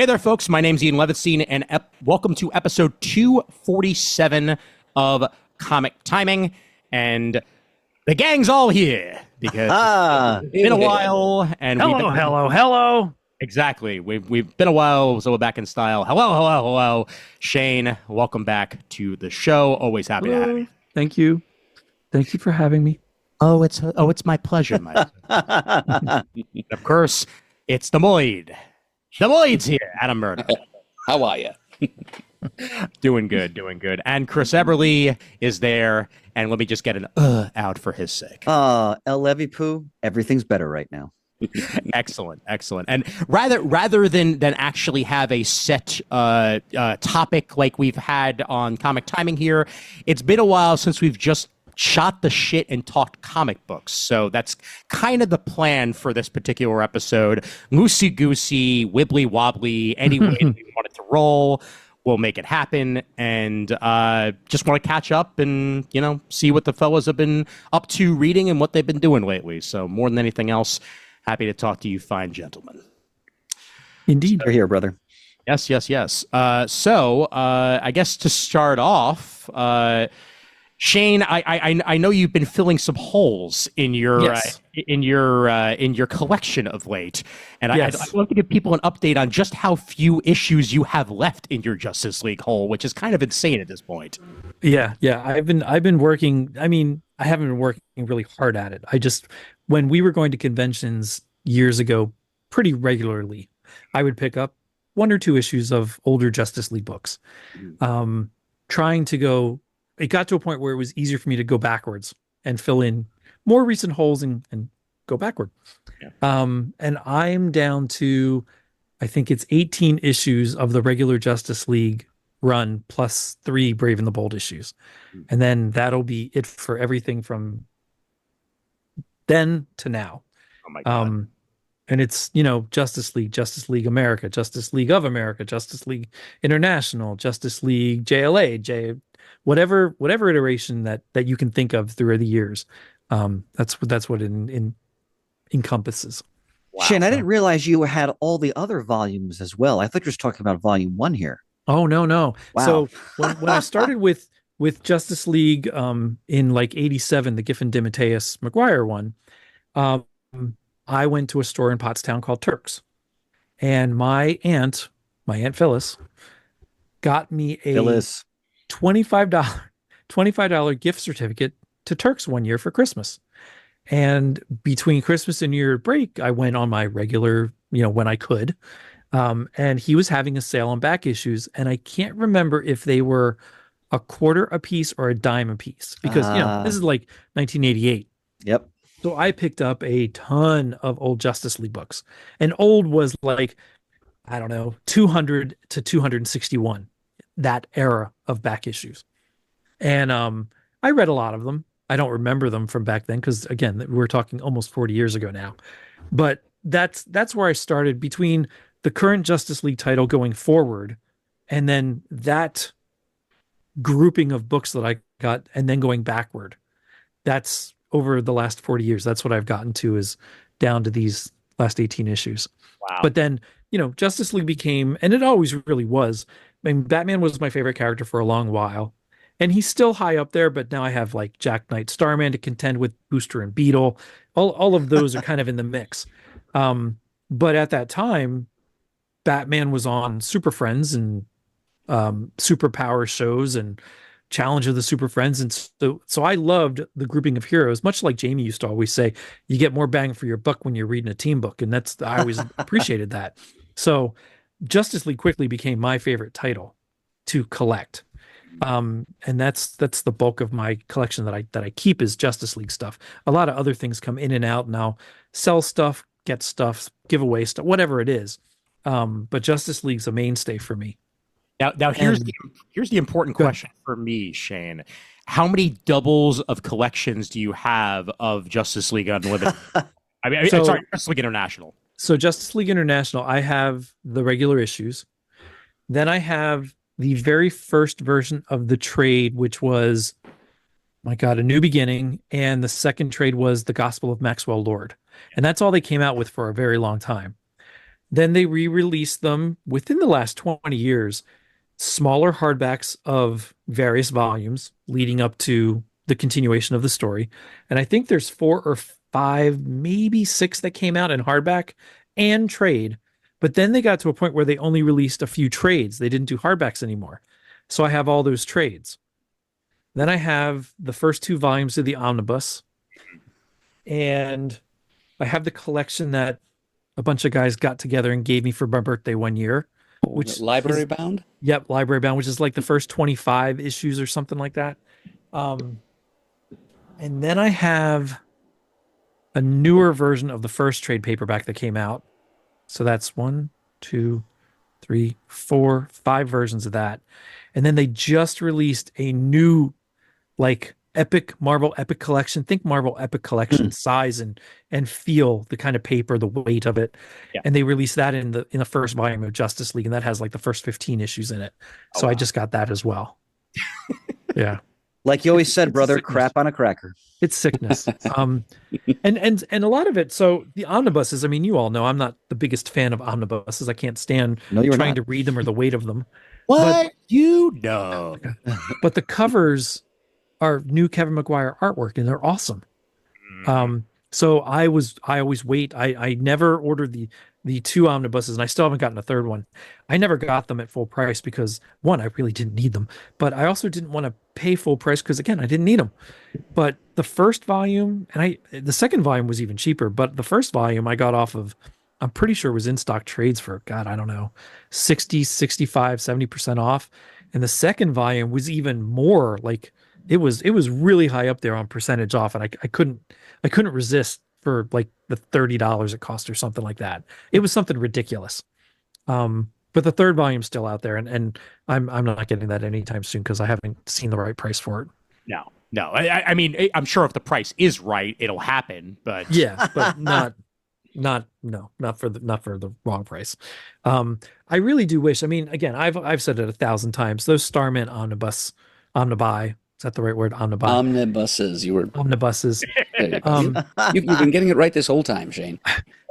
Hey there, folks. My name's Ian Levinstein, and welcome to episode 247 of Comic Timing. And the gang's all here because it's been a while. And hello. Exactly. We've been a while, so we're back in style. Hello. Shane, welcome back to the show. Always happy to have you. Thank you for having me. It's my pleasure, Mike. Of course, it's the Murd. The Murd's here. Adam Murd. How are you? Doing good. And Chris Eberly is there. And let me just get an out for his sake. El Levy Poo, everything's better right now. Excellent. And rather than actually have a set topic like we've had on Comic Timing here, it's been a while since we've just shot the shit and talked comic books. So that's kind of the plan for this particular episode. Loosey-goosey, wibbly-wobbly, any way we want it to roll, we'll make it happen. And just want to catch up and, see what the fellas have been up to reading and what they've been doing lately. So more than anything else, happy to talk to you fine gentlemen. Indeed. You're here, brother. Yes. So I guess to start off, Shane, I know you've been filling some holes in your in your collection of late, and I'd love to give people an update on just how few issues you have left in your Justice League hole, which is kind of insane at this point. Yeah. I've been working. I mean, I haven't been working really hard at it. When we were going to conventions years ago, pretty regularly, I would pick up 1 or 2 issues of older Justice League books, trying to go. It got to a point where it was easier for me to go backwards and fill in more recent holes and go backward. Yeah. And I'm down to, I think it's 18 issues of the regular Justice League run plus 3 Brave and the Bold issues. And then that'll be it for everything from then to now. Oh my God. And it's, Justice League America, Justice League of America, Justice League International, Justice League JLA, whatever iteration that you can think of through the years. That's what it encompasses. Wow. Shane, I didn't realize you had all the other volumes as well. I thought you were just talking about volume 1 here. Oh, no. Wow. So when I started with Justice League in like 87, the Giffen DeMatteis McGuire one, I went to a store in Pottstown called Turk's, and my aunt Phyllis, got me a $25 gift certificate to Turk's one year for Christmas. And between Christmas and New Year break, I went on my regular, when I could. And he was having a sale on back issues, and I can't remember if they were a quarter a piece or a dime a piece, because this is like 1988. Yep. So I picked up a ton of old Justice League books, and old was like, I don't know, 200 to 261, that era of back issues. And I read a lot of them. I don't remember them from back then, because again, we're talking almost 40 years ago now. But that's where I started, between the current Justice League title going forward, and then that grouping of books that I got, and then going backward. That's over the last 40 years. That's what I've gotten to, is down to these last 18 issues. Wow. But then, Justice League became, and it always really was, I mean, Batman was my favorite character for a long while, and he's still high up there, but now I have like Jack Knight, Starman to contend with, Booster and Beetle. All of those are kind of in the mix. But at that time, Batman was on Super Friends and superpower shows and Challenge of the Super Friends, and so I loved the grouping of heroes, much like Jamie used to always say, you get more bang for your buck when you're reading a team book, and I always appreciated that. So Justice League quickly became my favorite title to collect, and that's the bulk of my collection that I keep, is Justice League stuff. A lot of other things come in and out, and I'll sell stuff, get stuff, give away stuff, whatever it is. But Justice League's a mainstay for me. Now here's the important question for me, Shane. How many doubles of collections do you have of Justice League Unlimited? Sorry, Justice League International. So Justice League International, I have the regular issues. Then I have the very first version of the trade, which was, my God, A New Beginning. And the second trade was The Gospel of Maxwell Lord. And that's all they came out with for a very long time. Then they re-released them within the last 20 years, smaller hardbacks of various volumes leading up to the continuation of the story. And I think there's 4 or 5, maybe 6 that came out in hardback and trade. But then they got to a point where they only released a few trades. They didn't do hardbacks anymore. So I have all those trades. Then I have the first 2 volumes of the omnibus. And I have the collection that a bunch of guys got together and gave me for my birthday one year, which library is, bound. Yep, library bound, which is like the first 25 issues or something like that. And then I have a newer version of the first trade paperback that came out. So that's 1, 2, 3, 4, 5 versions of that. And then they just released a new, like, Marvel Epic collection. Think Marvel Epic collection size and feel, the kind of paper, the weight of it. Yeah. And they released that in the first volume of Justice League, and that has like the first 15 issues in it. So I just got that as well. Yeah. Like you always said, It's brother, sickness. crap on a cracker. It's sickness. And a lot of it. So the omnibuses, I mean, you all know I'm not the biggest fan of omnibuses. I can't stand No, you're trying not. to read them or the weight of them. What you know? But the covers are new Kevin McGuire artwork, and they're awesome. So I always wait. I never ordered the 2 omnibuses, and I still haven't gotten a third one. I never got them at full price because, one, I really didn't need them, but I also didn't want to pay full price because, again, I didn't need them. But the first volume, and the second volume was even cheaper, but the first volume I got off of, I'm pretty sure it was in stock trades for, God, I don't know, 60, 65, 70% off. And the second volume was even more, like, it was really high up there on percentage off, and I couldn't resist for like the $30 it cost or something like that. It was something ridiculous. But the third volume's still out there, and I'm not getting that anytime soon because I haven't seen the right price for it. No. I mean, I'm sure if the price is right, it'll happen. But Yeah, but not for the wrong price. I really do wish. I mean, again, I've said it 1,000 times. Those Starman omnibuy. Is that the right word? Omnibuy. Omnibuses. You were Omnibuses. there you go. You've been getting it right this whole time, Shane.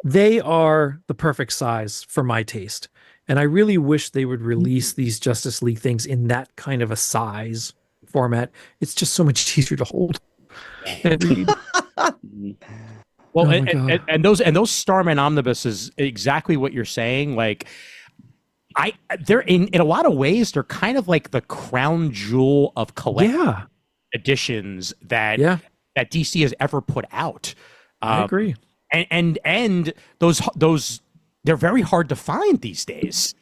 They are the perfect size for my taste. And I really wish they would release these Justice League things in that kind of a size format. It's just so much easier to hold. And read. Well, Oh my and those Starman omnibuses, exactly what you're saying. Like, they're in a lot of ways, they're kind of like the crown jewel of collector editions that DC has ever put out. I agree. And those they're very hard to find these days.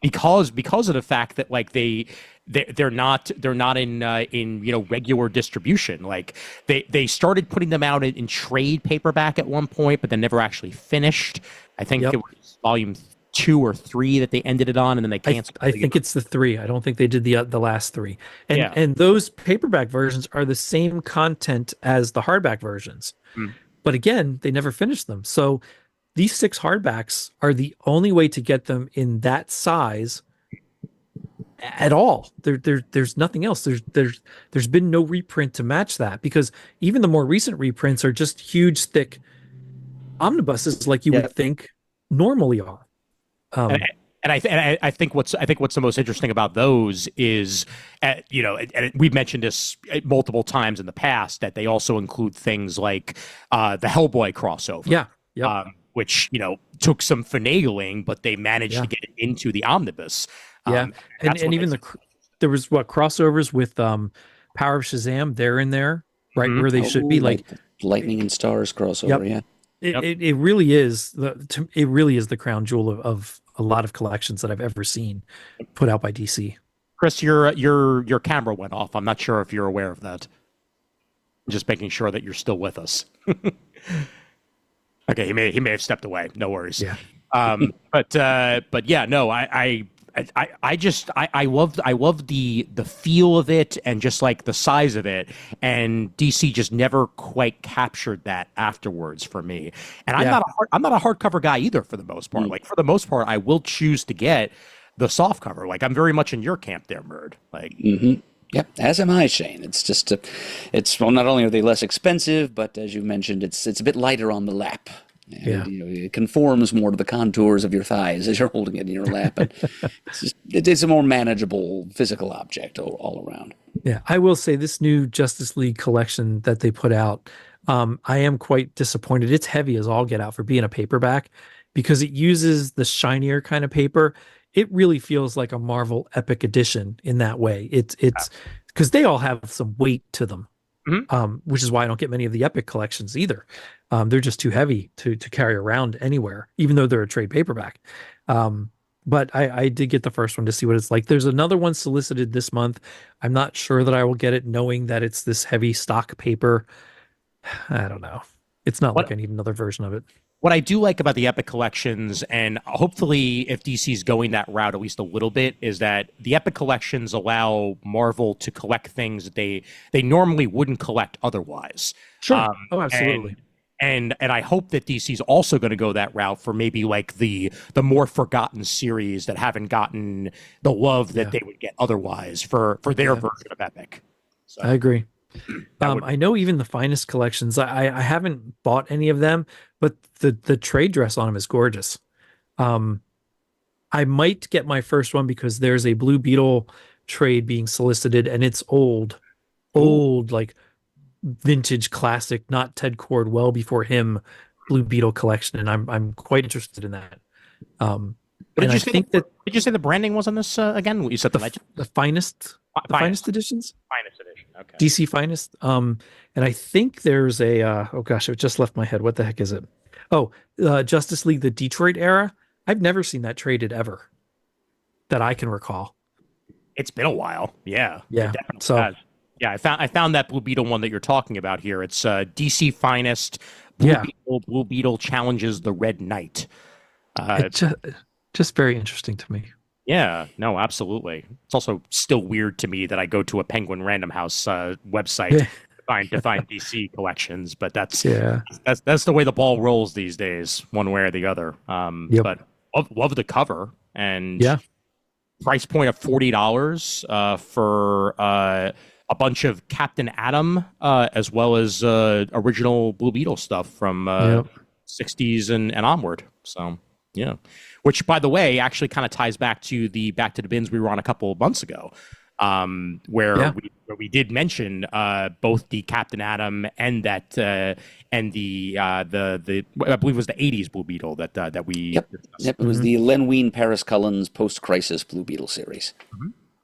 Because of the fact that like they're not in regular distribution. Like they started putting them out in trade paperback at one point, but then never actually finished. I think it was volume 2 or 3 that they ended it on, and then they canceled. I think it's the 3. I don't think they did the last 3. And those paperback versions are the same content as the hardback versions. But again, they never finished them. So these 6 hardbacks are the only way to get them in that size at all. There's nothing else. There's been no reprint to match that, because even the more recent reprints are just huge, thick omnibuses like you would think normally are. And I think what's the most interesting about those is, and we've mentioned this multiple times in the past, that they also include things like the Hellboy crossover. Which took some finagling, but they managed to get it into the omnibus. And even there was crossovers with Power of Shazam. They're in there, right where they should be, like Lightning and Stars crossover. It really is the crown jewel of a lot of collections that I've ever seen put out by DC. Chris, your camera went off. I'm not sure if you're aware of that. Just making sure that you're still with us. Okay, he may have stepped away. No worries. Yeah. But yeah, no, I love the feel of it and just like the size of it, and DC just never quite captured that afterwards for me. And I'm not a hardcover guy either, for the most part. Like, for the most part, I will choose to get the soft cover. Like, I'm very much in your camp there, Murd. Like, Yep, as am I, Shane. It's just not only are they less expensive, but as you mentioned, it's a bit lighter on the lap. Yeah. It conforms more to the contours of your thighs as you're holding it in your lap. And it's a more manageable physical object all around. Yeah, I will say this new Justice League collection that they put out, I am quite disappointed. It's heavy as all get out for being a paperback because it uses the shinier kind of paper. It really feels like a Marvel Epic edition in that way. It's because they all have some weight to them, which is why I don't get many of the Epic collections either. They're just too heavy to carry around anywhere, even though they're a trade paperback. But I did get the first one to see what it's like. There's another one solicited this month. I'm not sure that I will get it, knowing that it's this heavy stock paper. I don't know. It's not like I need another version of it. What I do like about the Epic collections, and hopefully if DC's going that route at least a little bit, is that the Epic collections allow Marvel to collect things that they normally wouldn't collect otherwise. Sure. Absolutely. And I hope that DC's also going to go that route for maybe like the more forgotten series that haven't gotten the love that they would get otherwise for their version of Epic. So, I agree. I know even the Finest collections, I haven't bought any of them, but the trade dress on them is gorgeous. I might get my first one because there's a Blue Beetle trade being solicited, and it's old, like vintage classic, not Ted Cord, well before him, Blue Beetle collection, and I'm quite interested in that. did you say the branding was on this again? You said the legend? The Finest, Finest editions, Finest edition. Okay. DC Finest. And I think there's a oh gosh, it just left my head. What the heck is it? Oh, Justice League, the Detroit era. I've never seen that traded ever, that I can recall. It's been a while. Yeah. Yeah. So has. Yeah, I found that Blue Beetle one that you're talking about here. It's DC Finest. Blue Beetle challenges the Red Knight. It's just very interesting to me. Yeah, no, absolutely. It's also still weird to me that I go to a Penguin Random House website to find DC collections, but that's the way the ball rolls these days, one way or the other. But love the cover, and price point of $40 for a bunch of Captain Atom, as well as original Blue Beetle stuff from 60s and onward. So, yeah. Which, by the way, actually kind of ties back to the Bins we were on a couple of months ago, where we did mention both the Captain Atom and that and the I believe it was the 80s Blue Beetle that we discussed. Yep, it was the Len Wein, Paris Cullen's post-crisis Blue Beetle series.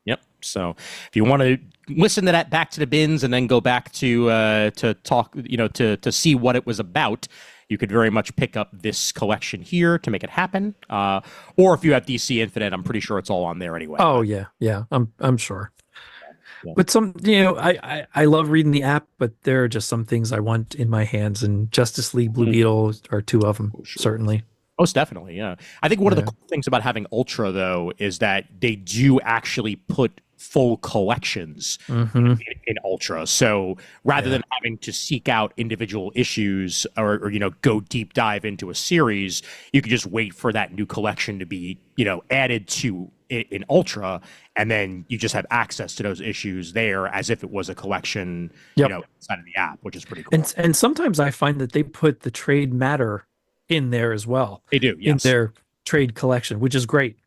Yep. So if you want to listen to that Back to the Bins and then go back to talk, to see what it was about, you could very much pick up this collection here to make it happen. Or if you have DC Infinite, I'm pretty sure it's all on there anyway. Oh yeah, I'm sure. Yeah. But I love reading the app, but there are just some things I want in my hands, and Justice League Blue Beetle are two of them, certainly. Most definitely, yeah. I think one of the cool things about having Ultra, though, is that they do actually put full collections in Ultra. So rather than having to seek out individual issues or go deep dive into a series, you can just wait for that new collection to be added to in Ultra, and then you just have access to those issues there as if it was a collection inside of the app, which is pretty cool. And sometimes I find that they put the trade matter in there as well. They do, yes. In their trade collection, which is great.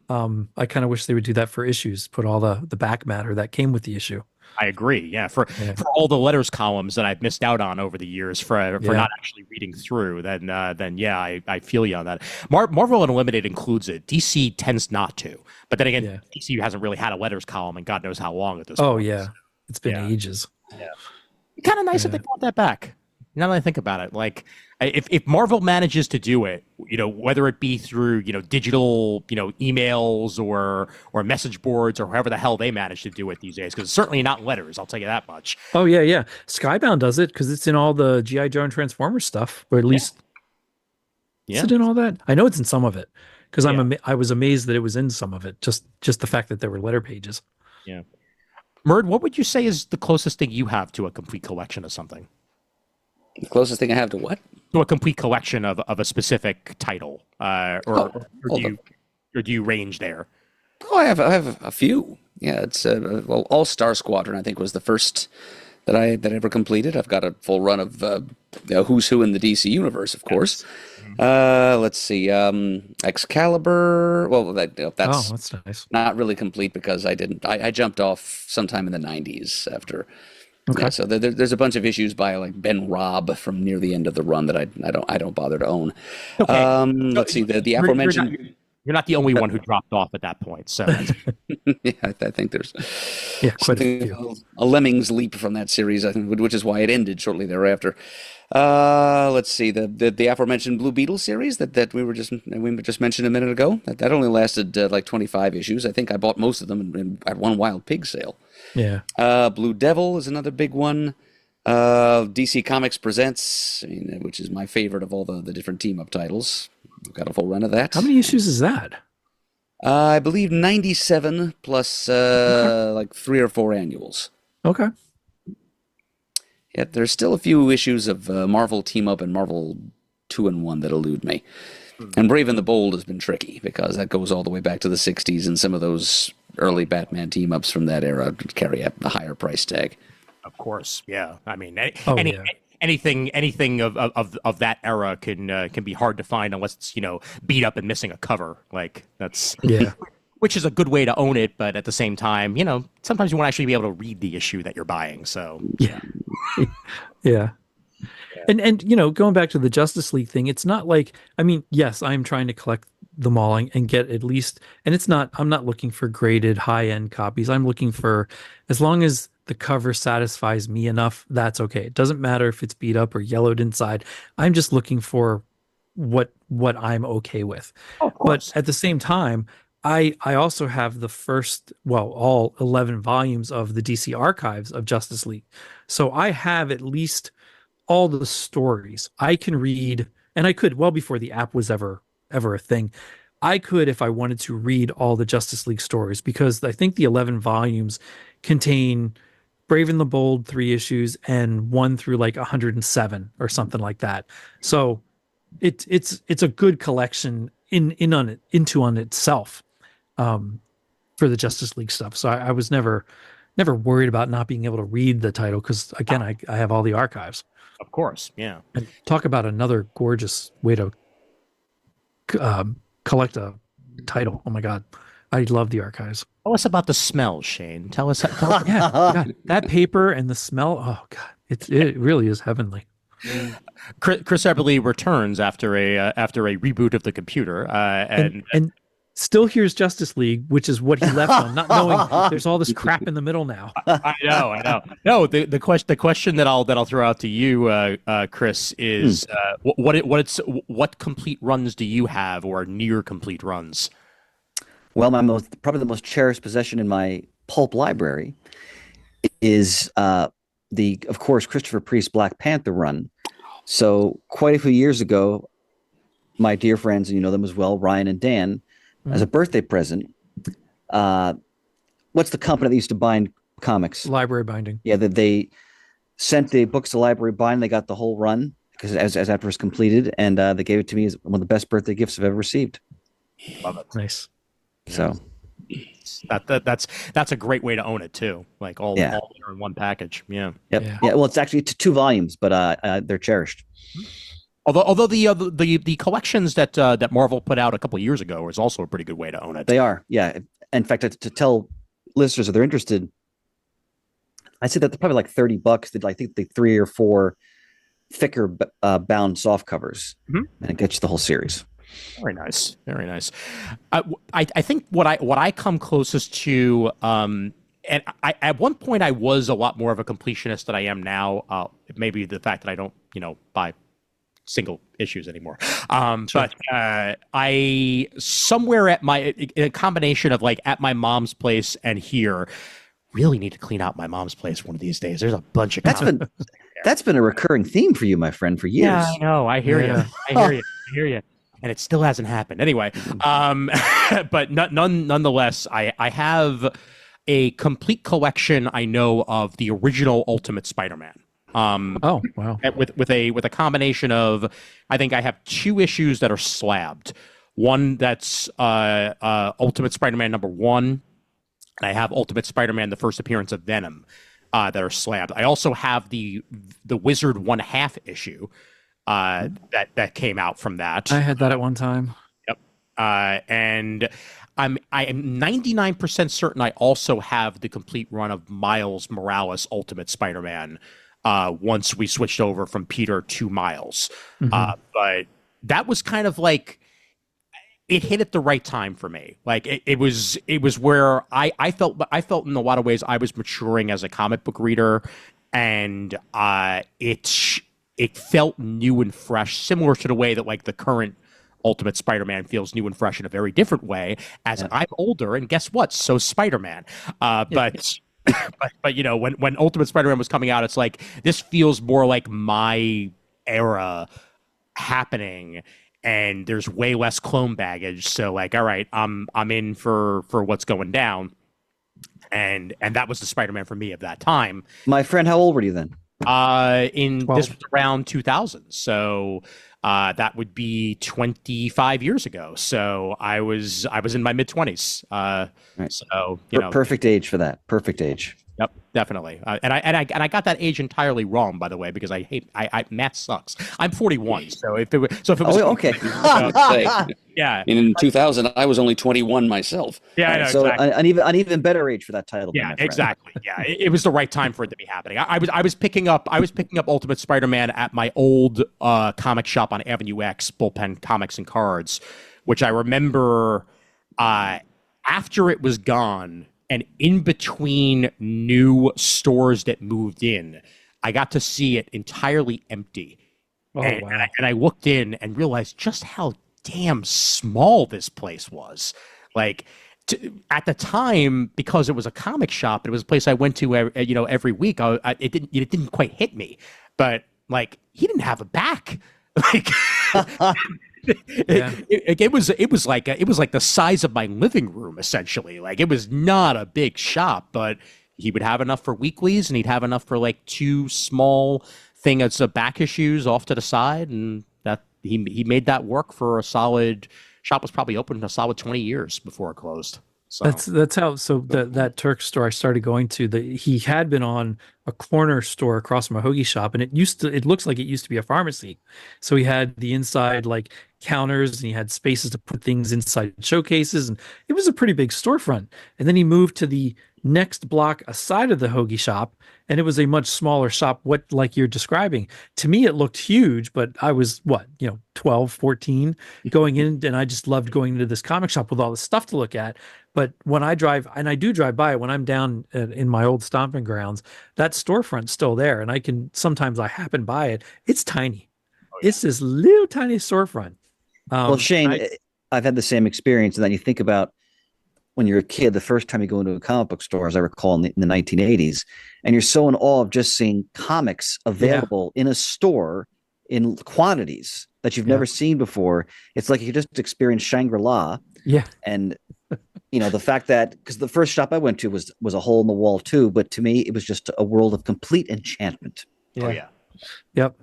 I kind of wish they would do that for issues, put all the back matter that came with the issue. I agree. Yeah. For all the letters columns that I've missed out on over the years for not actually reading through, then I feel you on that. Marvel Unlimited includes it. DC tends not to. But then again, DC hasn't really had a letters column in God knows how long at this point. Oh, yeah. It's been ages. Yeah. Kind of nice if they brought that back. Now that I think about it, like if Marvel manages to do it, whether it be through digital emails or message boards or however the hell they manage to do it these days, because it's certainly not letters, I'll tell you that much. Oh yeah. Skybound does it because it's in all the G.I. Joe and Transformers stuff, or at least is it in all that? I know it's in some of it because I was amazed that it was in some of it. Just the fact that there were letter pages. Yeah. Murd, what would you say is the closest thing you have to a complete collection of something? The closest thing I have to what? To a complete collection of a specific title, or do you range there? Oh, I have a few. Yeah, it's All Star Squadron. I think was the first that I ever completed. I've got a full run of Who's Who in the DC universe, of course. Let's see, Excalibur. Well, that's nice. not really complete because I jumped off sometime in the 90s after. Okay. Yeah, so there's a bunch of issues by like Ben Robb from near the end of the run that I don't bother to own. Okay. Let's see, the aforementioned. You're not the only one who dropped off at that point. So Yeah, I think there's quite a few. a lemming's leap from that series, I think, which is why it ended shortly thereafter. Let's see, the aforementioned Blue Beetle series that we just mentioned a minute ago. That only lasted like 25 issues. I think I bought most of them at one Wild Pig sale. Yeah. Blue Devil is another big one. DC Comics Presents, which is my favorite of all the different team-up titles. I've got a full run of that. How many issues is that? I believe 97 plus like 3 or 4 annuals. Okay. Yet there's still a few issues of Marvel Team-Up and Marvel 2-in-1 that elude me. And Brave and the Bold has been tricky because that goes all the way back to the 60s, and some of those early Batman team-ups from that era carry a higher price tag. of course, yeah. I mean, Yeah. anything of that era can be hard to find unless it's beat up and missing a cover. Like that's Yeah. which is a good way to own it, but at the same time, sometimes you want to actually be able to read the issue that you're buying. So Yeah. Yeah. And going back to the Justice League thing, it's not like, I mean, yes, I'm trying to collect them all and get at least, and I'm not looking for graded high-end copies. I'm looking for, as long as the cover satisfies me enough, that's okay. It doesn't matter if it's beat up or yellowed inside. I'm just looking for what I'm okay with. of course. But at the same time, I also have all 11 volumes of the DC archives of Justice League. So I have at least all the stories I can read, and I could, well before the app was ever a thing, I could, if I wanted to, read all the Justice League stories, because I think the 11 volumes contain Brave and the Bold 3 issues and 1 through like 107 or something like that. So it's a good collection into on itself, for the Justice League stuff. So I was never worried about not being able to read the title, because again, I have all the archives. Of course, yeah. And talk about another gorgeous way to collect a title. Oh my God, I love the archives. Tell us about the smell, Shane. Tell us. Yeah, God, that paper and the smell. Oh God, it really is heavenly. Chris Eberly returns after a reboot of the computer, and still hears Justice League, which is what he left on, not knowing there's all this crap in the middle now. I know. No, the question that I'll throw out to you, Chris, is what complete runs do you have, or near complete runs? Well, probably the most cherished possession in my pulp library is of course, Christopher Priest Black Panther run. So quite a few years ago, my dear friends, and you know them as well, Ryan and Dan, as a birthday present, what's the company that used to bind comics? Library Binding. Yeah, that they sent the books to Library Binding. They got the whole run because as after it was completed, and they gave it to me as one of the best birthday gifts I've ever received. Love it. Nice. So that's a great way to own it too. Like all in one package. Yeah. Yep. Yeah. Yeah. Well, it's actually 2 volumes, but they're cherished. Although the collections that Marvel put out a couple of years ago is also a pretty good way to own it. They are, yeah. In fact, to tell listeners if they're interested, I say that they're probably like $30. I think the 3 or 4 thicker bound soft covers, and it gets you the whole series. Very nice, very nice. I think what I come closest to, and I at one point I was a lot more of a completionist than I am now. Maybe the fact that I don't buy single issues anymore. But I somewhere in a combination of like at my mom's place and here, really need to clean out my mom's place one of these days. There's a bunch of that's been a recurring theme for you, my friend, for years. Yeah, I know. I hear you. I hear you. And it still hasn't happened. Anyway, but nonetheless, I have a complete collection, I know, of the original Ultimate Spider-Man. Oh, wow. With a combination of, I think I have 2 issues that are slabbed. One that's Ultimate Spider-Man #1, and I have Ultimate Spider-Man, the first appearance of Venom. that are slabbed. I also have the Wizard 1/2 issue that came out from that. I had that at one time. Yep. And I am 99% certain I also have the complete run of Miles Morales Ultimate Spider-Man once we switched over from Peter to Miles. But that was kind of like, it hit at the right time for me. Like it was where I felt in a lot of ways I was maturing as a comic book reader, and it felt new and fresh, similar to the way that like the current Ultimate Spider-Man feels new and fresh in a very different way. As I'm older, and guess what? So Spider-Man. But you know, when Ultimate Spider-Man was coming out, it's like this feels more like my era happening, and there's way less clone baggage. So like, all right, I'm in for what's going down, and that was the Spider-Man for me of that time. My friend, how old were you then? This was around 2000, so that would be 25 years ago. So I was in my mid-20s. Right. So you know, Perfect age for that. Perfect age. Yep, definitely. And I got that age entirely wrong, by the way, because I math sucks. I'm 41, so if it was okay. yeah. In 2000, I was only 21 myself. Yeah, I know, So exactly. an even better age for that title. Yeah, exactly. Yeah, it was the right time for it to be happening. I was picking up Ultimate Spider-Man at my old comic shop on Avenue X, Bullpen Comics and Cards, which I remember after it was gone and in between new stores that moved in, I got to see it entirely empty. Oh, and, wow. and I looked in and realized just how damn small this place was. Like at the time, because it was a comic shop, it was a place I went to every week. It didn't quite hit me, but like he didn't have a back. Like it was like the size of my living room essentially. Like it was not a big shop, but he would have enough for weeklies, and he'd have enough for like two small things of back issues off to the side, and that he made that work for a solid. Shop was probably open a solid 20 years before it closed. So That's how. So that Turk store I started going to, he had been on a corner store across from a hoagie shop, and it looks like it used to be a pharmacy. So he had the inside like counters, and he had spaces to put things inside showcases, and it was a pretty big storefront. And then he moved to the next block aside of the hoagie shop, and it was a much smaller shop, what like you're describing. To me it looked huge, but I was 12, 14 going in, and I just loved going into this comic shop with all the stuff to look at. But when I drive, and I do drive by it when I'm down in my old stomping grounds, that storefront's still there, and sometimes I happen by it. It's tiny. It's this little tiny storefront. Well, Shane, I've had the same experience. And then you think about when you're a kid, the first time you go into a comic book store, as I recall, in the 1980s, and you're so in awe of just seeing comics available in a store in quantities that you've never seen before. It's like you just experienced Shangri-La. Yeah. And the fact that, because the first shop I went to was a hole in the wall too, but to me it was just a world of complete enchantment. Oh yeah. Yep.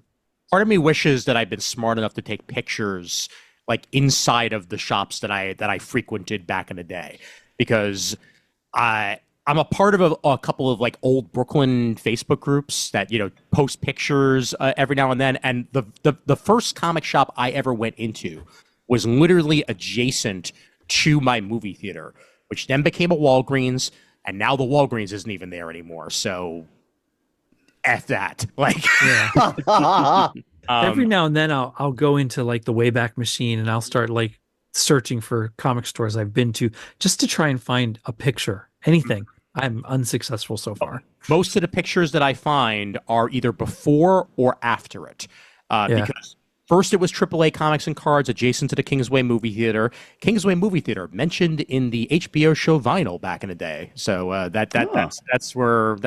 Part of me wishes that I'd been smart enough to take pictures like inside of the shops that I frequented back in the day, because I'm a part of a couple of like old Brooklyn Facebook groups that post pictures every now and then, and the first comic shop I ever went into was literally adjacent to my movie theater, which then became a Walgreens, and now the Walgreens isn't even there anymore. So F that. Like every now and then I'll go into like the Wayback Machine, and I'll start like searching for comic stores I've been to just to try and find a picture, anything. I'm unsuccessful so far. Most of the pictures that I find are either before or after it, because first it was AAA Comics and Cards adjacent to the Kingsway Movie Theater. Kingsway Movie Theater mentioned in the HBO show Vinyl back in the day. So that's where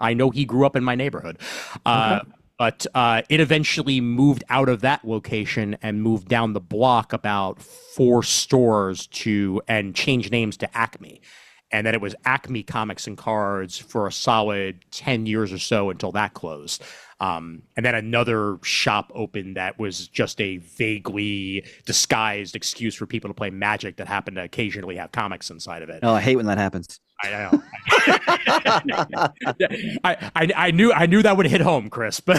I know he grew up in my neighborhood. But it eventually moved out of that location and moved down the block about 4 stores and changed names to Acme. And then it was Acme Comics and Cards for a solid 10 years or so until that closed. And then another shop opened that was just a vaguely disguised excuse for people to play Magic that happened to occasionally have comics inside of it. Oh, I hate when that happens. I know. I knew that would hit home, Chris, but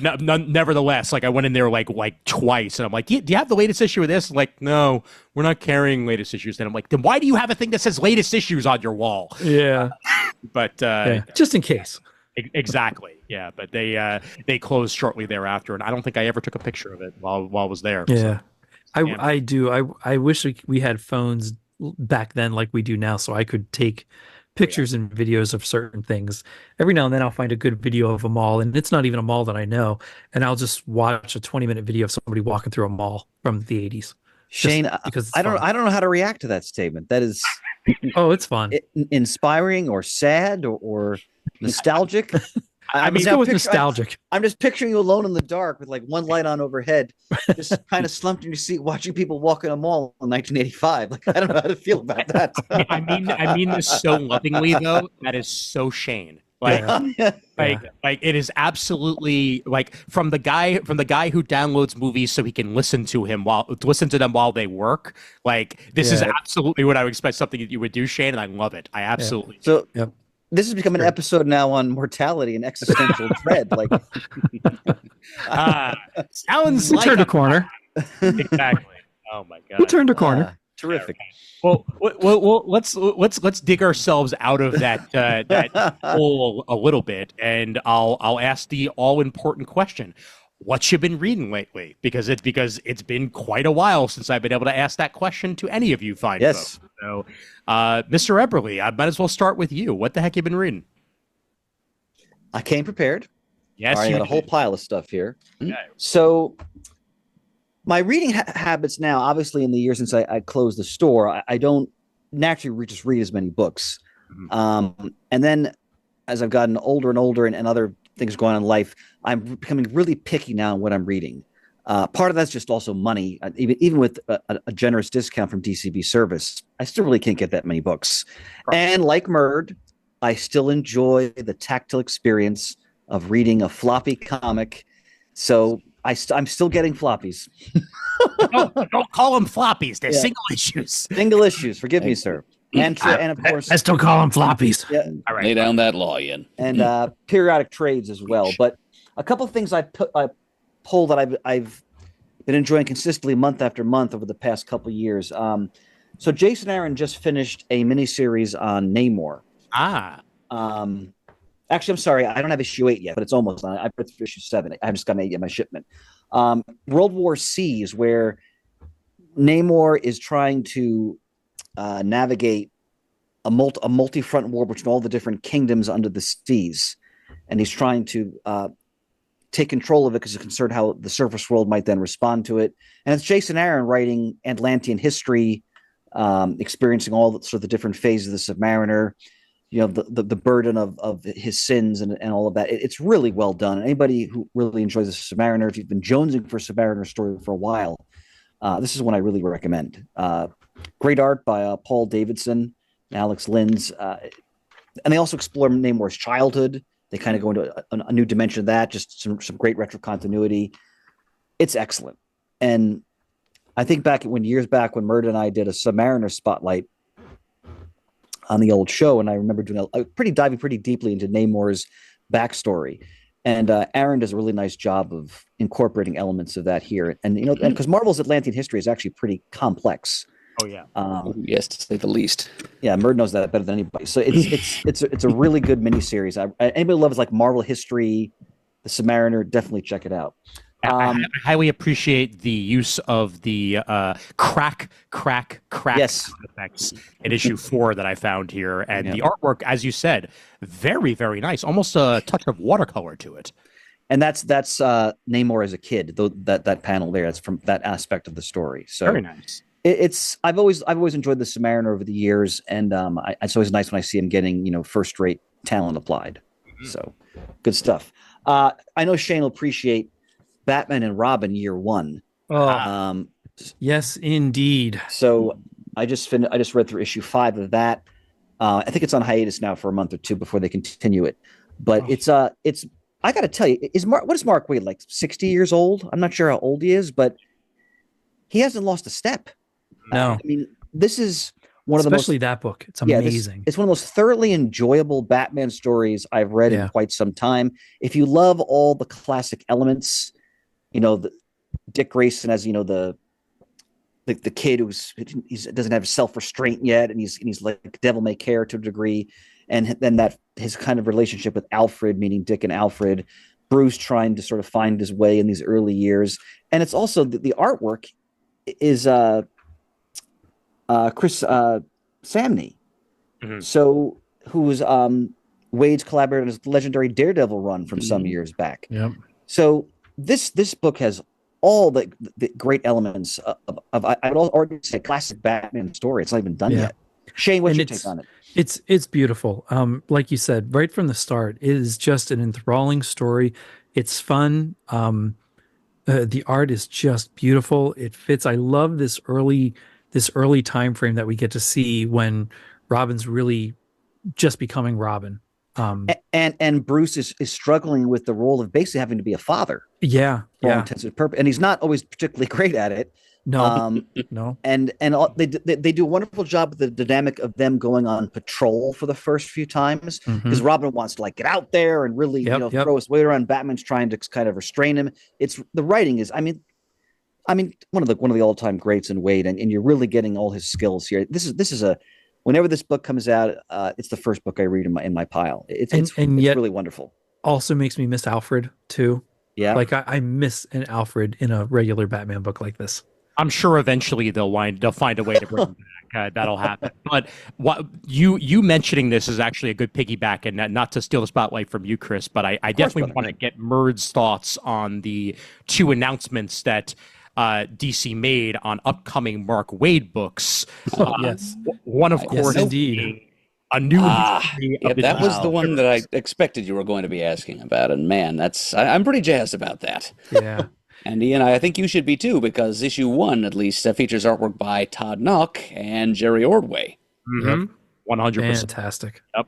nevertheless, like I went in there like twice, and I'm like, do you have the latest issue of this? Like, no, we're not carrying latest issues. And I'm like, then why do you have a thing that says latest issues on your wall? Yeah, but just in case. Exactly, yeah. But they closed shortly thereafter, and I don't think I ever took a picture of it while I was there. Yeah, so. I do. I wish we had phones back then like we do now, so I could take pictures and videos of certain things. Every now and then I'll find a good video of a mall, and it's not even a mall that I know, and I'll just watch a 20-minute video of somebody walking through a mall from the 80s. Shane, because I don't know how to react to that statement. That is it's fun. Inspiring or sad or nostalgic. I mean, go with nostalgic. I'm just picturing you alone in the dark with like one light on overhead, just kind of slumped in your seat, watching people walk in a mall in 1985. Like, I don't know how to feel about that. I mean this so lovingly, though. That is so Shane. Like it is absolutely like from the guy who downloads movies so he can listen to them while they work. Like this is absolutely what I would expect something that you would do, Shane, and I love it. I absolutely do. So this has become an episode now on mortality and existential dread. Like sounds we like turned a corner. Exactly. Oh my god. We turned a corner. Terrific. Well, let's dig ourselves out of that hole a little bit, and I'll ask the all important question: what you been reading lately? Because it's been quite a while since I've been able to ask that question to any of you fine folks. So, Mr. Eberly, I might as well start with you. What the heck you been reading? I came prepared. Yes, I got a whole pile of stuff here. Okay. So my reading habits now, obviously in the years since I closed the store, I don't naturally just read as many books. Mm-hmm. And then as I've gotten older and older and other things going on in life, I'm becoming really picky now on what I'm reading. Part of that's just also money. Even with a generous discount from DCB Service, I still really can't get that many books. Right. And like Murd, I still enjoy the tactile experience of reading a floppy comic. So I'm still getting floppies. Don't call them floppies. They're single issues. Single issues. Forgive me, sir. And of course, I still call them floppies. Yeah. All right. Lay down that law, Ian. And periodic trades as well. But a couple of things I pulled that I've been enjoying consistently month after month over the past couple of years. So Jason Aaron just finished a miniseries on Namor. Actually, I'm sorry, I don't have issue 8 yet, but it's almost on. I've read through issue 7. I just got 8 yet my shipment. World War C is where Namor is trying to navigate a multi-front war between all the different kingdoms under the seas, and he's trying to take control of it because he's concerned how the surface world might then respond to it. And it's Jason Aaron writing Atlantean history, experiencing all the different phases of the Submariner, the burden of his sins and all of that. It's really well done. Anybody who really enjoys the Submariner, if you've been jonesing for a Submariner story for a while, this is one I really recommend. Great art by Paul Davidson and Alex Linz. And they also explore Namor's childhood. They kind of go into a new dimension of that, just some great retro continuity. It's excellent. And I think years back when Murd and I did a Submariner spotlight on the old show, and I remember doing diving pretty deeply into Namor's backstory. And Aaron does a really nice job of incorporating elements of that here. And because Marvel's Atlantean history is actually pretty complex. Oh yeah. Yes, to say the least. Yeah, Murd knows that better than anybody. So it's a really good miniseries. Anybody who loves like Marvel history, the Submariner, definitely check it out. I highly appreciate the use of the crack effects in issue 4 that I found here, and the artwork, as you said, very, very nice. Almost a touch of watercolor to it. And that's Namor as a kid. That panel there, that's from that aspect of the story. So very nice. I've always enjoyed the Submariner over the years, and it's always nice when I see him getting first rate talent applied. Mm-hmm. So good stuff. I know Shane will appreciate Batman and Robin Year 1. Yes, indeed. So I just read through issue 5 of that. I think it's on hiatus now for a month or two before they continue it. But it's I got to tell you, what is Mark Waid, like 60 years old? I'm not sure how old he is, but he hasn't lost a step. No. I mean, this is one of the most Especially that book. It's yeah, amazing. it's one of the most thoroughly enjoyable Batman stories I've read in quite some time. If you love all the classic elements, Dick Grayson as the kid he doesn't have self restraint yet, and he's like devil may care to a degree, and then that his kind of relationship with Alfred, meaning Dick and Alfred, Bruce trying to sort of find his way in these early years, and it's also the artwork is Chris Samney, so who's Wade's collaborator on his legendary Daredevil run from some years back. Yep. So this book has all the great elements of I would already say classic Batman story. It's not even done yet. Shane, what's your take on it? It's beautiful. Like you said, right from the start, it is just an enthralling story. It's fun. The art is just beautiful. It fits. I love this early time frame that we get to see when Robin's really just becoming Robin. And Bruce is struggling with the role of basically having to be a father. Yeah, for all intents and purposes, and he's not always particularly great at it. No, no. And they do a wonderful job with the dynamic of them going on patrol for the first few times, because Robin wants to like get out there and really throw his weight around. Batman's trying to kind of restrain him. It's the writing is, I mean, one of the all time greats in Wade, and you're really getting all his skills here. This is a whenever this book comes out, it's the first book I read in my pile. It's really wonderful. Also makes me miss Alfred too. Yeah, like I miss an Alfred in a regular Batman book like this. I'm sure eventually they'll find a way to bring him back. That'll happen. But what you mentioning this is actually a good piggyback, and not to steal the spotlight from you, Chris, but I definitely want to get Murd's thoughts on the two announcements that DC made on upcoming Mark Wade books. Yes, one of course, indeed. A new history of that was the one that I expected you were going to be asking about, and man, I'm pretty jazzed about that. Yeah. And Ian, I think you should be too, because issue 1 at least features artwork by Todd Nauck and Jerry Ordway. Mm-hmm. 100%. Fantastic. Yep.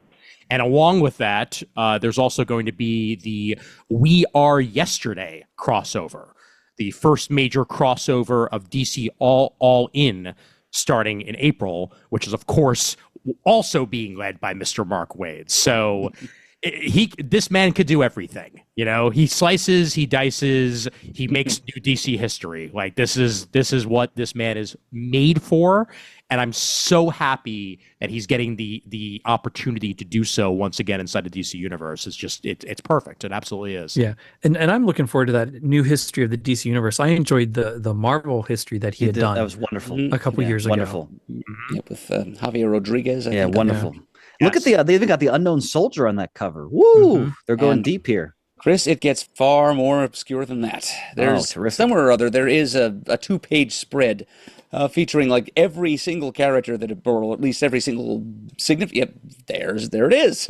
And along with that, there's also going to be the We Are Yesterday crossover, the first major crossover of DC All In, starting in April, which is of course also being led by Mr. Mark Waid. So this man could do everything. He slices, he dices, he makes new DC history. Like this is what this man is made for, and I'm so happy that he's getting the opportunity to do so once again inside the DC universe. It's just it's perfect. It absolutely is. Yeah, and I'm looking forward to that new history of the DC universe. I enjoyed the Marvel history that he had done. That was wonderful. A couple years ago. Wonderful. Yeah, with Javier Rodriguez. I think. Wonderful. Yeah. Look at they even got the Unknown Soldier on that cover. Woo! They're going deep here. Chris, it gets far more obscure than that. There's somewhere or other there is a 2-page spread featuring like every single character or at least every single significant. There it is.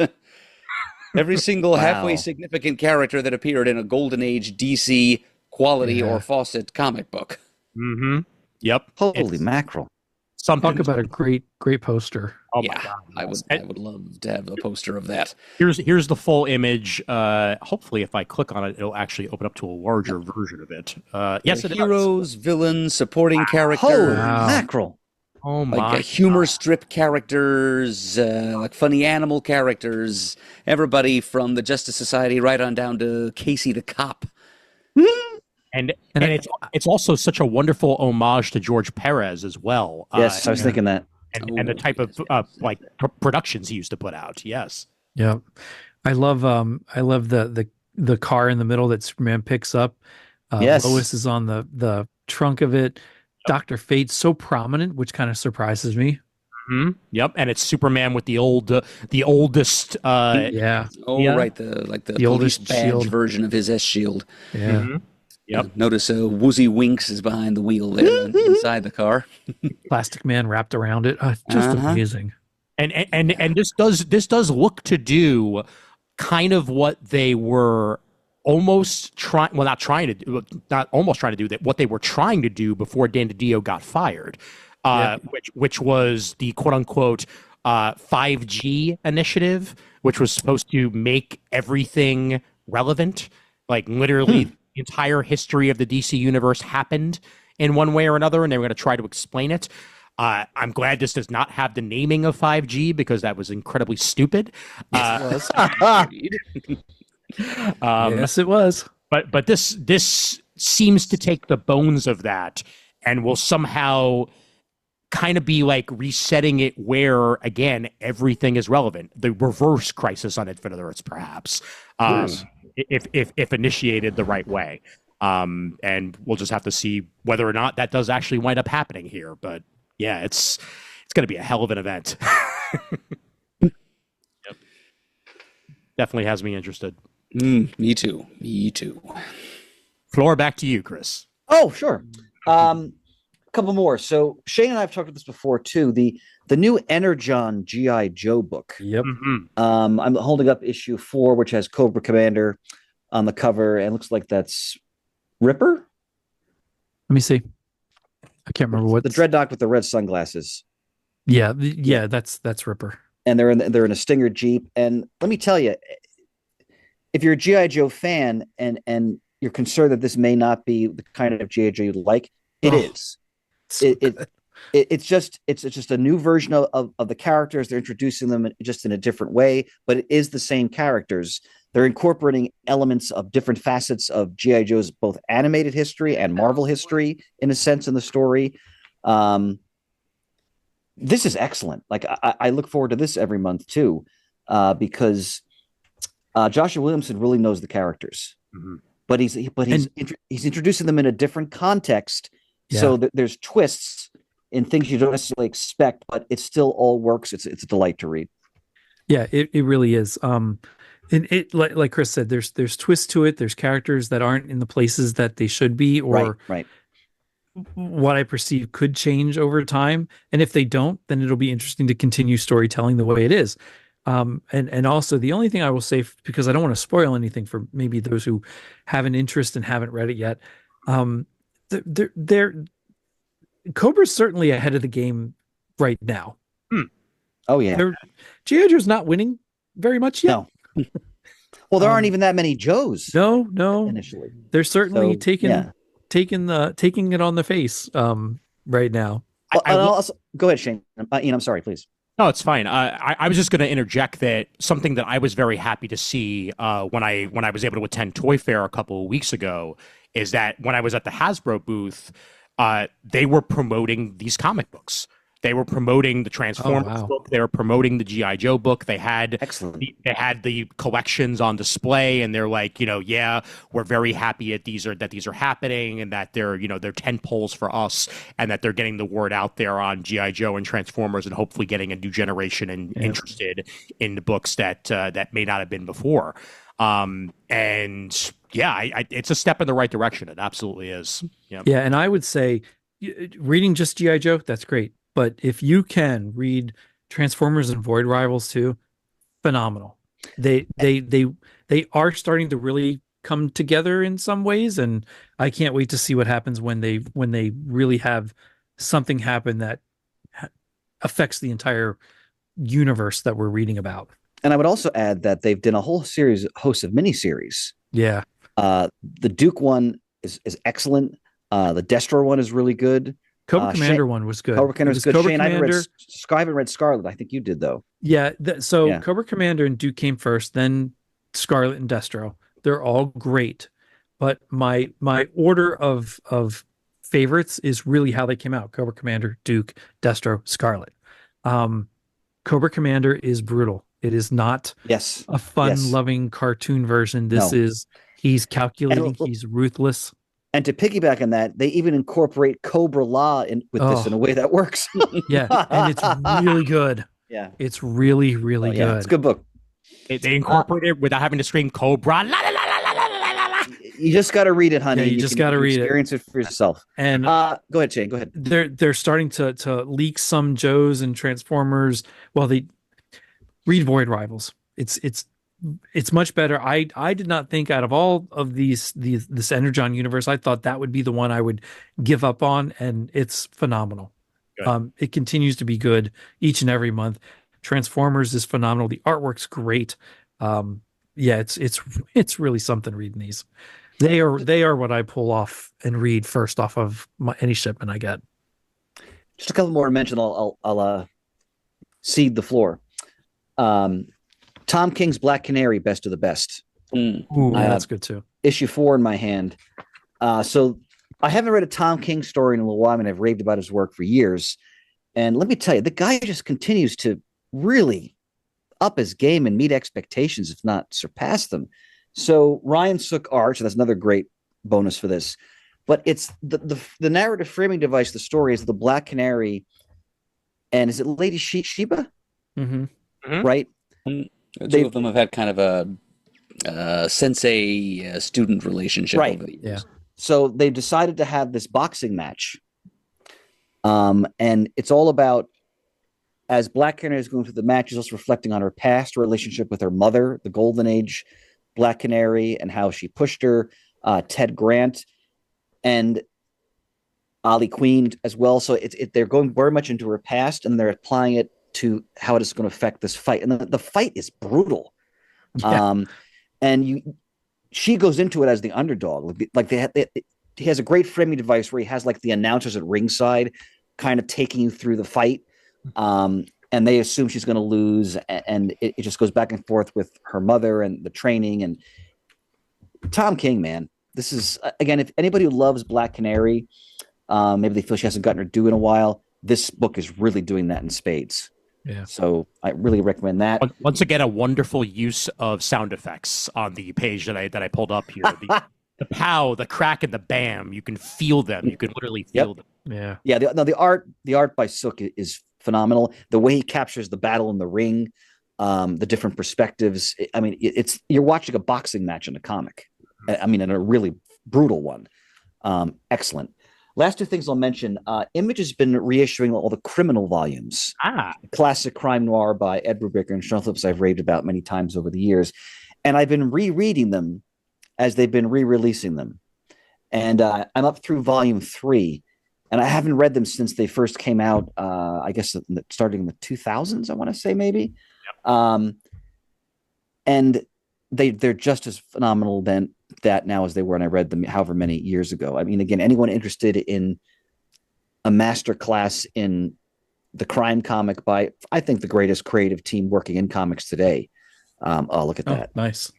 Every single halfway significant character that appeared in a Golden Age DC quality or Fawcett comic book. Mm-hmm. Yep. Holy mackerel. Talk about a great poster. Oh my God, I would love to have a poster of that. Here's the full image. Hopefully, if I click on it, it'll actually open up to a larger version of it. Yes, heroes, villains, supporting characters. Holy mackerel! Oh my! Like humor strip characters, like funny animal characters. Everybody from the Justice Society right on down to Casey the cop. And it's also such a wonderful homage to George Perez as well. Yes, I was thinking that. And the type of productions he used to put out. Yes. Yeah, I love the car in the middle that Superman picks up. Yes, Lois is on the trunk of it. Dr. Fate's so prominent, which kind of surprises me. Mm-hmm. Yep, and it's Superman with the oldest. Right, the police oldest badge shield version of his S shield. Yeah. Mm-hmm. Yep. Notice Woozy Winks is behind the wheel there inside the car. Plastic Man wrapped around it. Just amazing. And this does look to do kind of what they were almost trying to do that what they were trying to do before Dan DiDio got fired, which was the quote unquote 5G initiative, which was supposed to make everything relevant, like literally. The entire history of the DC universe happened in one way or another, and they were going to try to explain it. I'm glad this does not have the naming of 5G because that was incredibly stupid. was. Um, Yes, it was. but this seems to take the bones of that and will somehow kind of be like resetting it where again everything is relevant. The reverse Crisis on Infinite Earths, perhaps, if initiated the right way. And we'll just have to see whether or not that does actually wind up happening here. But yeah, it's going to be a hell of an event. Yep. Definitely has me interested. Me too. Me too. Floor back to you, Chris. Oh, sure. A couple more. So Shane and I have talked about this before too. The new Energon GI Joe book. Yep. I'm holding up issue 4, which has Cobra Commander on the cover, and it looks like that's Ripper. Let me see. I can't remember what The Dreadnought with the red sunglasses. Yeah, that's Ripper. And they're in a Stinger Jeep. And let me tell you, if you're a GI Joe fan and you're concerned that this may not be the kind of GI Joe you like, it is. It's just a new version of the characters. They're introducing them just in a different way, but it is the same characters. They're incorporating elements of different facets of GI Joe's both animated history and Marvel history, in a sense, in the story. This is excellent. Like I look forward to this every month too, because Joshua Williamson really knows the characters, but he's introducing them in a different context. Yeah. So that there's twists in things you don't necessarily expect, but it still all works. It's a delight to read. Yeah, it really is. And it like Chris said, there's twists to it. There's characters that aren't in the places that they should be, or right. what I perceive could change over time. And if they don't, then it'll be interesting to continue storytelling the way it is. And also the only thing I will say, because I don't want to spoil anything for maybe those who have an interest and haven't read it yet, they're Cobra's certainly ahead of the game right now. Oh yeah, G.I. Joe's not winning very much yet. No. Well, there aren't even that many Joes. No. Initially, they're certainly taking it on the face right now. Go ahead, Shane. Ian, I'm sorry, please. No, it's fine. I was just going to interject that something that I was very happy to see when I was able to attend Toy Fair a couple of weeks ago is that when I was at the Hasbro booth, they were promoting these comic books. They were promoting the Transformers book. They were promoting the G.I. Joe book. They had the collections on display, and they're like, we're very happy that these are happening, and that they're 10 poles for us, and that they're getting the word out there on G.I. Joe and Transformers, and hopefully getting a new generation interested in the books that may not have been before. It's a step in the right direction. It absolutely is. Yep. Yeah, and I would say reading just G.I. Joe, that's great. But if you can read Transformers and Void Rivals too, phenomenal. They are starting to really come together in some ways, and I can't wait to see what happens when they really have something happen that affects the entire universe that we're reading about. And I would also add that they've done a whole host of miniseries. Yeah. The Duke one is excellent. The Destro one is really good. Cobra Commander one was good. Cobra Commander was good. Cobra Shane, Commander, I haven't read Scarlet. I think you did, though. Yeah. Cobra Commander and Duke came first, then Scarlet and Destro. They're all great. But my order of favorites is really how they came out. Cobra Commander, Duke, Destro, Scarlet. Cobra Commander is brutal. It is not a fun-loving cartoon version. This is, he's calculating, he's ruthless. And to piggyback on that, they even incorporate Cobra Law with this in a way that works. Yeah, and it's really good. Yeah. It's really, really good. It's a good book. They incorporate it without having to scream Cobra. La, la, la, la, la, la, la, la. You just got to read it, honey. Yeah, you just got to read it. Experience it for yourself. And go ahead, Shane. Go ahead. They're starting to leak some Joes and Transformers. Well, they read Void Rivals. It's much better. I did not think out of all of this Energon universe, I thought that would be the one I would give up on, and it's phenomenal. It continues to be good each and every month. Transformers is phenomenal. The artwork's great. It's really something reading these. They are what I pull off and read first off of any shipment I get. Just a couple more to mention. I'll cede the floor. Tom King's Black Canary, best of the best. Mm. Ooh, I have that's good too. issue 4 in my hand. So I haven't read a Tom King story in a little while, and I've raved about his work for years. And let me tell you, the guy just continues to really up his game and meet expectations, if not surpass them. So Ryan Sook art, so that's another great bonus for this. But it's the narrative framing device. The story is the Black Canary, and is it Lady Sheba? Mm-hmm. Right? The two of them have had kind of a sensei student relationship Right. over the years. Yeah. So they decided to have this boxing match. And it's all about, as Black Canary is going through the match, she's also reflecting on her past relationship with her mother, the Golden Age Black Canary, and how she pushed her, Ted Grant, and Ollie Queen as well. So they're going very much into her past, and they're applying it to how it is going to affect this fight. And the fight is brutal. Yeah. And she goes into it as the underdog. Like he has a great framing device where he has like the announcers at ringside kind of taking you through the fight. And they assume she's going to lose. And it just goes back and forth with her mother and the training. And Tom King, man, this is, again, if anybody who loves Black Canary, maybe they feel she hasn't gotten her due in a while, this book is really doing that in spades. Yeah. So I really recommend that. Once again, a wonderful use of sound effects on the page that I pulled up here. The pow, the crack, and the bam. You can feel them. You can literally feel them. Yeah. Yeah. The art by Sook is phenomenal. The way he captures the battle in the ring, the different perspectives. I mean, you're watching a boxing match in a comic. I mean, in a really brutal one. Excellent. Last two things I'll mention. Image has been reissuing all the criminal volumes. Classic crime noir by Ed Brubaker and Sean Phillips I've raved about many times over the years. And I've been rereading them as they've been re-releasing them. And I'm up through volume 3. And I haven't read them since they first came out, I guess starting in the 2000s, I want to say maybe. Yep. And they're just as phenomenal now as they were when I read them however many years ago. I mean, again, anyone interested in a master class in the crime comic by, I think, the greatest creative team working in comics today. Look at that. Nice.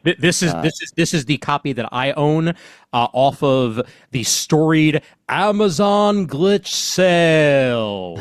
This is the copy that I own off of the storied Amazon glitch sale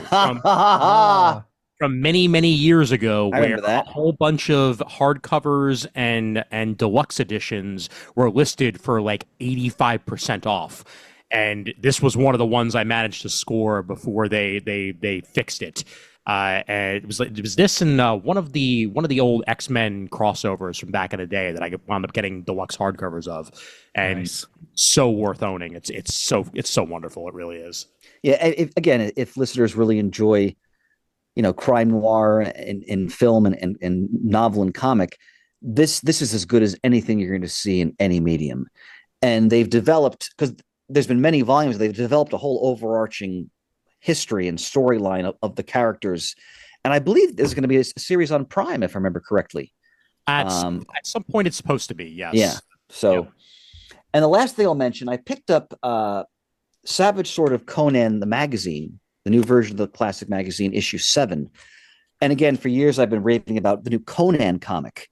from many years ago, where a whole bunch of hardcovers and deluxe editions were listed for like 85% off. And this was one of the ones I managed to score before they fixed it. And it was this and one of the old X-Men crossovers from back in the day that I wound up getting deluxe hardcovers of, and so worth owning. It's so wonderful. It really is. Yeah. If listeners really enjoy, crime noir in film and novel and comic, this is as good as anything you're going to see in any medium. And they've developed, because there's been many volumes, they've developed a whole overarching history and storyline of the characters. And I believe there's going to be a series on Prime, if I remember correctly. At some point it's supposed to be, yes. Yeah. So, and the last thing I'll mention, I picked up Savage Sword of Conan, the magazine, the new version of the classic magazine, issue 7. And again, for years, I've been raving about the new Conan comic,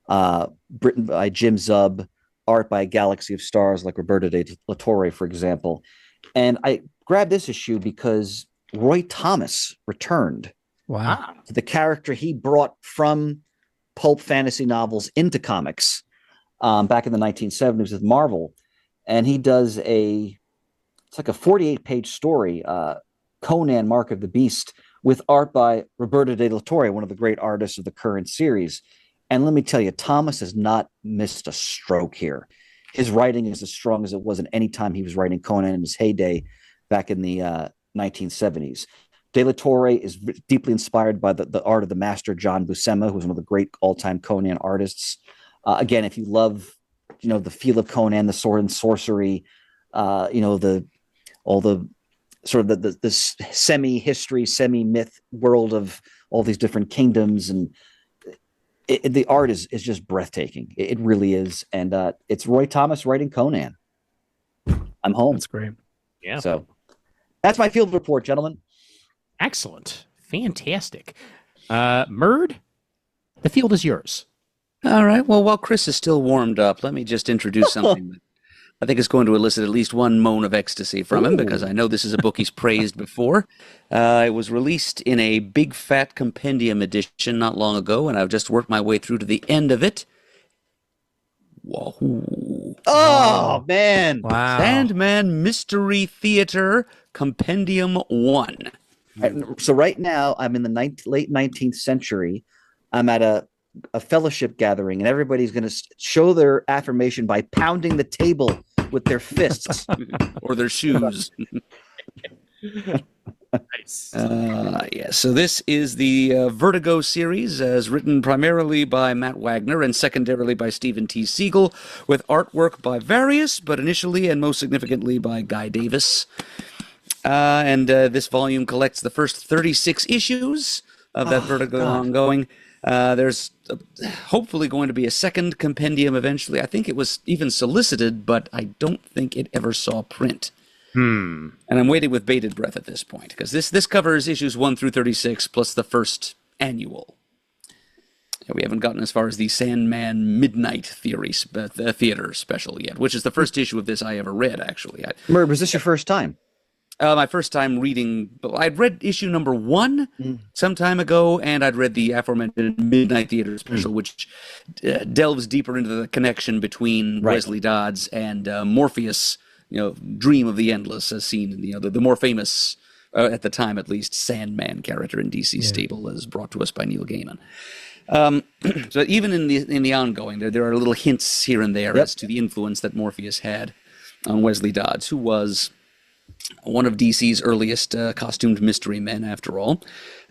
written by Jim Zub, art by a Galaxy of Stars like Roberto de la Torre, for example. And I grabbed this issue because Roy Thomas returned. Wow. The character he brought from pulp fantasy novels into comics back in the 1970s with Marvel. And he does it's like a 48-page story, Conan, Mark of the Beast, with art by Roberto de la Torre, one of the great artists of the current series. And let me tell you, Thomas has not missed a stroke here. His writing is as strong as it was in any time he was writing Conan in his heyday back in the 1970s. De la Torre is deeply inspired by the art of the master John Buscema, who's one of the great all-time Conan artists. Again, if you love, the feel of Conan, the sword and sorcery, all the sort of the semi-history, semi-myth world of all these different kingdoms, and the art is just breathtaking. It really is. And it's Roy Thomas writing Conan. I'm home. That's great. Yeah. So that's my field report, gentlemen. Excellent. Fantastic. Murd, the field is yours. All right. Well, while Chris is still warmed up, let me just introduce something that I think is going to elicit at least one moan of ecstasy from him, because I know this is a book he's praised before. It was released in a big fat compendium edition not long ago, and I've just worked my way through to the end of it. Whoa. Oh, man. Wow. Sandman Mystery Theater Compendium 1. So right now, I'm in the late 19th century. I'm at a fellowship gathering, and everybody's going to show their affirmation by pounding the table with their fists. Or their shoes. Nice. Yeah, so this is the Vertigo series, as written primarily by Matt Wagner and secondarily by Stephen T. Siegel, with artwork by various, but initially and most significantly by Guy Davis. And this volume collects the first 36 issues of that Vertigo ongoing. There's hopefully going to be a second compendium eventually. I think it was even solicited, but I don't think it ever saw print. And I'm waiting with bated breath at this point, because this covers issues 1 through 36 plus the first annual. We haven't gotten as far as the Sandman Midnight Theater special yet, which is the first issue of this I ever read, actually. Murd, was this your first time? My first time reading, I'd read issue number 1 some time ago, and I'd read the aforementioned Midnight Theater special, which delves deeper into the connection between Wesley Dodds and Morpheus, Dream of the Endless, as seen in the more famous, at the time at least, Sandman character in DC stable, as brought to us by Neil Gaiman. So even in the ongoing, there are little hints here and there as to the influence that Morpheus had on Wesley Dodds, who was one of DC's earliest costumed mystery men, after all.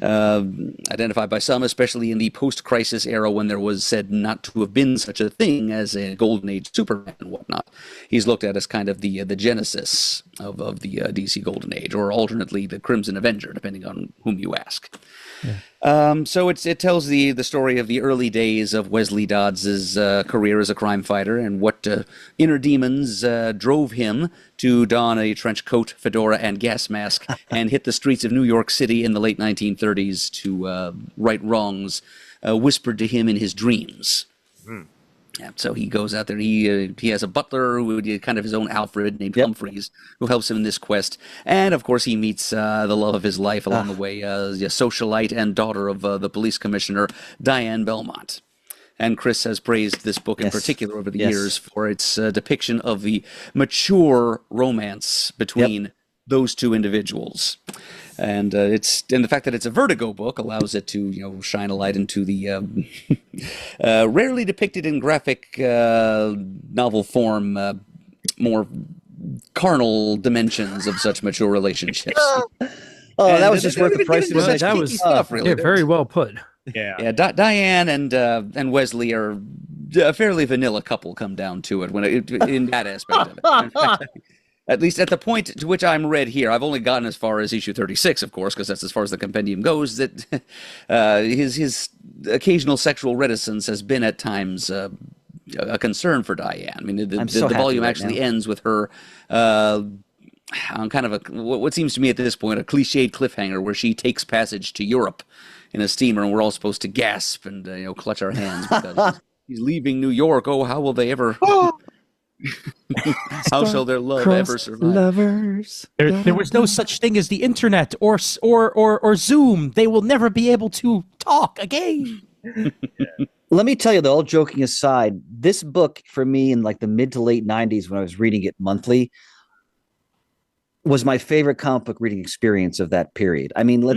Identified by some, especially in the post-crisis era when there was said not to have been such a thing as a Golden Age Superman and whatnot. He's looked at as kind of the genesis of the DC Golden Age, or alternately the Crimson Avenger, depending on whom you ask. So it tells the story of the early days of Wesley Dodds' career as a crime fighter, and what inner demons drove him to don a trench coat, fedora, and gas mask and hit the streets of New York City in the late 1930s to right wrongs whispered to him in his dreams. Yeah, so he goes out there. He has a butler who did kind of his own Alfred named Humphreys, who helps him in this quest. And of course, he meets the love of his life along the way, a socialite and daughter of the police commissioner, Diane Belmont. And Chris has praised this book in particular over the years for its depiction of the mature romance between those two individuals. And the fact that it's a Vertigo book allows it to shine a light into the rarely depicted in graphic novel form more carnal dimensions of such mature relationships. That was just worth the price of admission. That was stuff, really. Very well put. Yeah. Diane and Wesley are a fairly vanilla couple, come down to it in that aspect of it. In fact, at least at the point to which I'm read here, I've only gotten as far as issue 36, of course, because that's as far as the compendium goes, that his occasional sexual reticence has been at times a concern for Diane. I mean, the volume actually ends with her on kind of what seems to me at this point a cliched cliffhanger, where she takes passage to Europe in a steamer, and we're all supposed to gasp and clutch our hands because he's leaving New York. Oh, how will they ever... How shall their love ever survive? Lovers. There was no such thing as the internet or Zoom. They will never be able to talk again. Let me tell you, though, all joking aside, this book for me in like the mid to late 90s when I was reading it monthly was my favorite comic book reading experience of that period. I mean,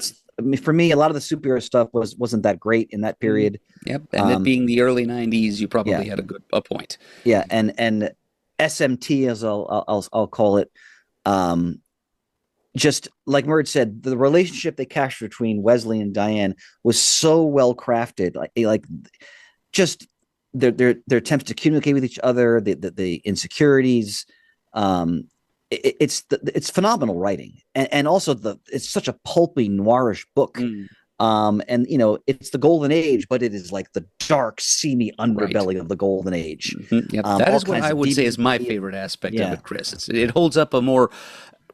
for me, a lot of the superhero stuff wasn't that great in that period. Yep, and it being the early 90s, you probably had a point. Yeah, and SMT, as I'll call it, just like Murd said, the relationship they captured between Wesley and Diane was so well crafted. Like just their attempts to communicate with each other, the insecurities. It's phenomenal writing, and also it's such a pulpy noirish book. And it's the golden age, but it is like the dark, seamy underbelly of the golden age. Yep. That is what I would say is my favorite aspect of it, Chris. It holds up a more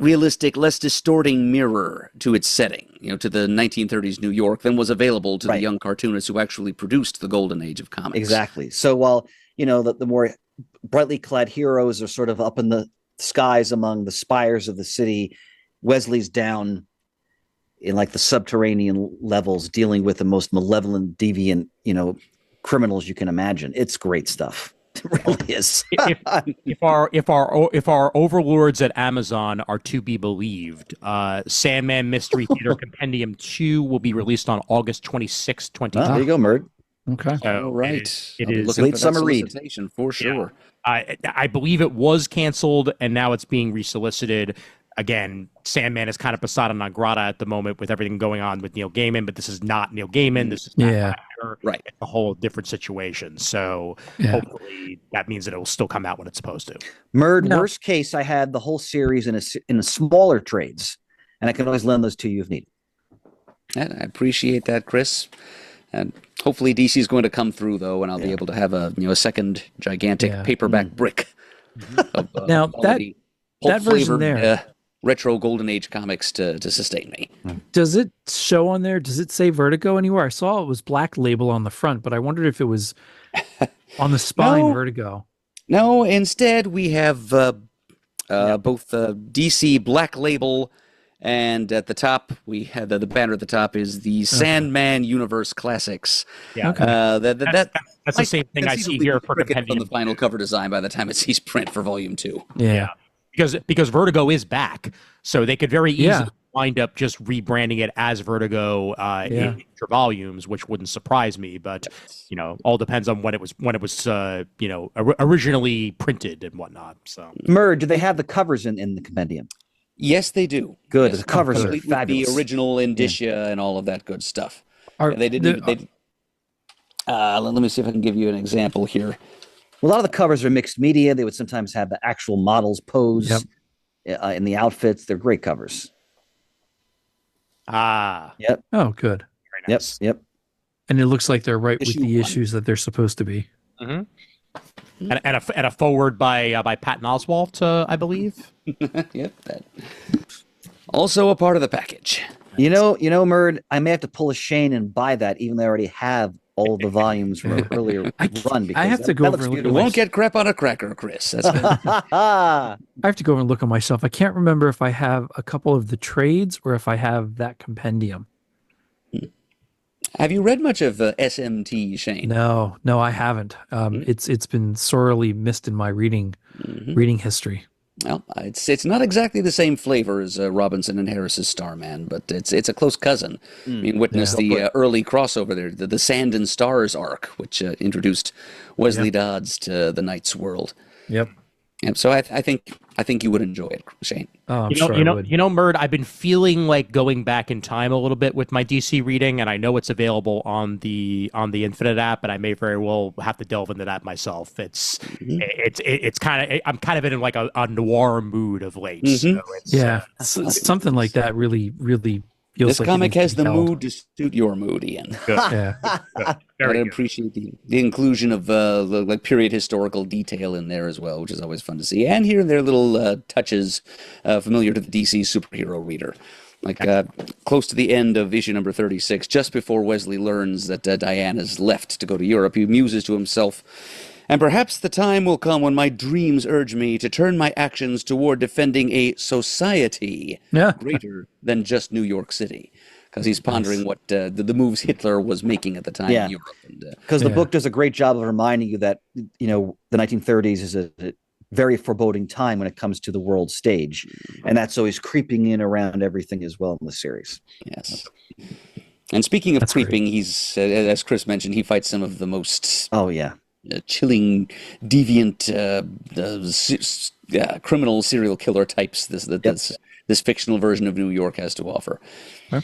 realistic, less distorting mirror to its setting, to the 1930s New York than was available to the young cartoonists who actually produced the golden age of comics. Exactly. So while, the more brightly clad heroes are sort of up in the skies among the spires of the city, Wesley's down in like the subterranean levels dealing with the most malevolent, deviant, criminals you can imagine. It's great stuff. It really is. if our overlords at Amazon are to be believed, Sandman Mystery Theater Compendium 2 will be released on August 26, 2020. There you go, Murd. Okay. So All right. It I'll be is looking late for summer that read. solicitation for sure. I believe it was canceled, and now it's being resolicited. Again, Sandman is kind of persona non grata at the moment with everything going on with Neil Gaiman, but this is not Neil Gaiman. This is Matt Wagner. Right. It's a whole different situation. So hopefully that means that it will still come out when it's supposed to. Murd, worst case, I had the whole series in a smaller trades, and I can always lend those to you if needed. And I appreciate that, Chris. And hopefully DC is going to come through, though, and I'll be able to have a second gigantic paperback brick of Now, quality, that version pulp-flavored, there. retro Golden Age comics to sustain me. Does it show on there? Does it say Vertigo anywhere? I saw it was Black Label on the front, but I wondered if it was on the spine No. Vertigo. No, instead we have both DC Black Label, and at the top we have the banner at the top is the Sandman Universe Classics. Yeah. Okay. That's the same thing I see here for on Compendium. the final cover design by the time it sees print for Volume 2. Yeah. Because Vertigo is back, so they could very easily wind up just rebranding it as Vertigo in future volumes, which wouldn't surprise me. But all depends on when it was originally printed and whatnot. So, Murd, do they have the covers in the compendium? Yes, they do. Good. Yes, The covers are complete with fabulous. the original indicia and all of that good stuff. They didn't. Let me see if I can give you an example here. A lot of the covers are mixed media. They would sometimes have the actual models pose in the outfits. They're great covers. Yep. Oh, good. Very nice. Yep. And it looks like they're right with Issue the 1. issues that they're supposed to be. And a forward by Patton Oswalt, I believe. Yep. That. Also a part of the package. Murd, I may have to pull a Shane and buy that, even though I already have all of the volumes from an earlier run. Because I have to go over and look You at won't get crap on a cracker, Chris. That's good. I have to go over and look on myself. I can't remember if I have a couple of the trades or if I have that compendium. Have you read much of SMT, Shane? No, I haven't. It's been sorely missed in my reading history. Well, it's not exactly the same flavor as Robinson and Harris's Starman, but it's a close cousin. I mean, witness the early crossover there, the Sand and Stars arc, which introduced Wesley Dodds to the Knight's world. Yep. And so I think you would enjoy it, Shane. Oh, I'm sure I would. Murd, I've been feeling like going back in time a little bit with my DC reading, and I know it's available on the Infinite app, and I may very well have to delve into that myself. It's kind of I'm kind of in like a noir mood of late. So it's, something like that really feels This like it comic needs has to be the held. mood to suit your mood, Ian. good. Yeah. Good. I Very good. appreciate the inclusion of like period historical detail in there as well, which is always fun to see. And here and there little touches familiar to the DC superhero reader. Like close to the end of issue number 36, just before Wesley learns that Diana's left to go to Europe, he muses to himself, "And perhaps the time will come when my dreams urge me to turn my actions toward defending a society greater than just New York City." Because he's pondering what the moves Hitler was making at the time in Europe. Because the book does a great job of reminding you that, the 1930s is a very foreboding time when it comes to the world stage. And that's always creeping in around everything as well in the series. Yes. And speaking of creeping, he's, as Chris mentioned, he fights some of the most chilling, deviant, criminal serial killer types this fictional version of New York has to offer. Huh?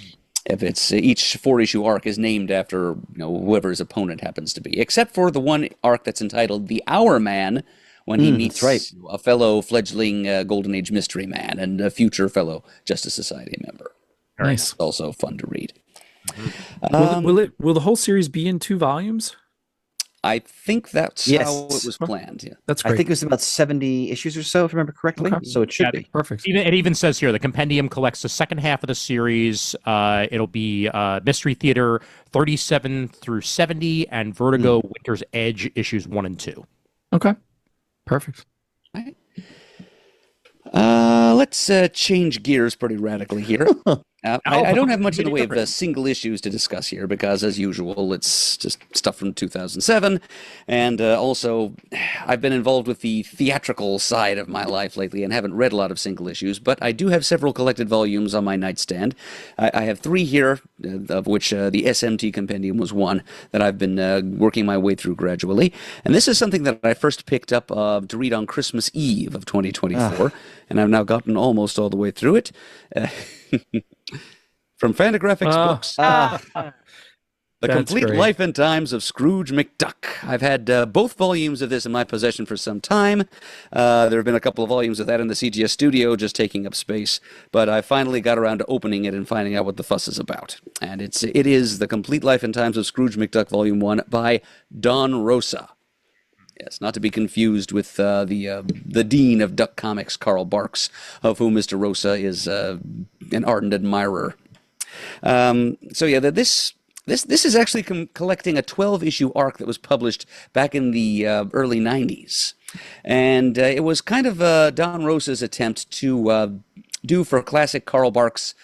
If it's each 4-issue arc is named after whoever his opponent happens to be, except for the one arc that's entitled "The Hour Man," when he meets a fellow fledgling Golden Age mystery man and a future fellow Justice Society member. Nice. It's also fun to read. Will the whole series be in 2 volumes? I think that's Yes. how it was planned. Yeah. That's great. I think it was about 70 issues or so, if I remember correctly. Okay. So it should Yeah, be. Perfect. It even says here the compendium collects the second half of the series. It'll be Mystery Theater 37 through 70 and Vertigo Winter's Edge issues 1 and 2. Okay. Perfect. Right. Let's change gears pretty radically here. I don't have much in the way of single issues to discuss here because, as usual, it's just stuff from 2007. And also, I've been involved with the theatrical side of my life lately and haven't read a lot of single issues, but I do have several collected volumes on my nightstand. I have 3 here, of which the SMT Compendium was one that I've been working my way through gradually. And this is something that I first picked up to read on Christmas Eve of 2024, and I've now gotten almost all the way through it. From Fantagraphics Books, The That's Complete great. Life and Times of Scrooge McDuck. I've had both volumes of this in my possession for some time. There have been a couple of volumes of that in the CGS studio just taking up space, but I finally got around to opening it and finding out what the fuss is about. And it is The Complete Life and Times of Scrooge McDuck Volume 1 by Don Rosa. Yes, not to be confused with the dean of Duck Comics, Carl Barks, of whom Mr. Rosa is an ardent admirer. This is actually collecting a 12-issue arc that was published back in the early 90s. And it was kind of Don Rosa's attempt to do for classic Carl Barks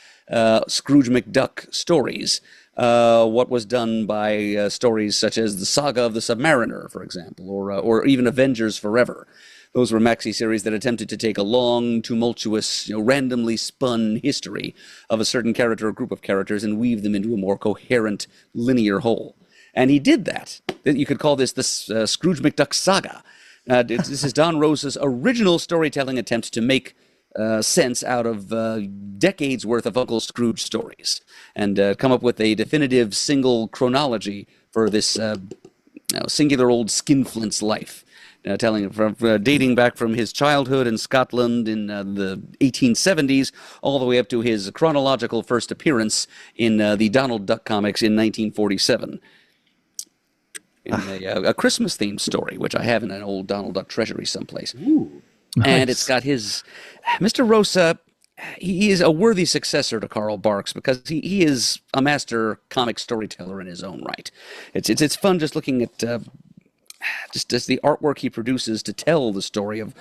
Scrooge McDuck stories what was done by stories such as the Saga of the Submariner, for example, or even Avengers Forever. Those were maxi series that attempted to take a long, tumultuous, randomly spun history of a certain character or group of characters and weave them into a more coherent, linear whole. And he did that. You could call this the Scrooge McDuck saga. This is Don Rosa's original storytelling attempt to make sense out of decades worth of Uncle Scrooge stories and come up with a definitive single chronology for this singular old skinflint's life. Telling from dating back from his childhood in Scotland in the 1870s all the way up to his chronological first appearance in the Donald Duck comics in 1947. In a Christmas-themed story, which I have in an old Donald Duck treasury someplace. Ooh. Nice. And it's got his... Mr. Rosa, he is a worthy successor to Carl Barks because he is a master comic storyteller in his own right. It's fun just looking at... just the artwork he produces to tell the story of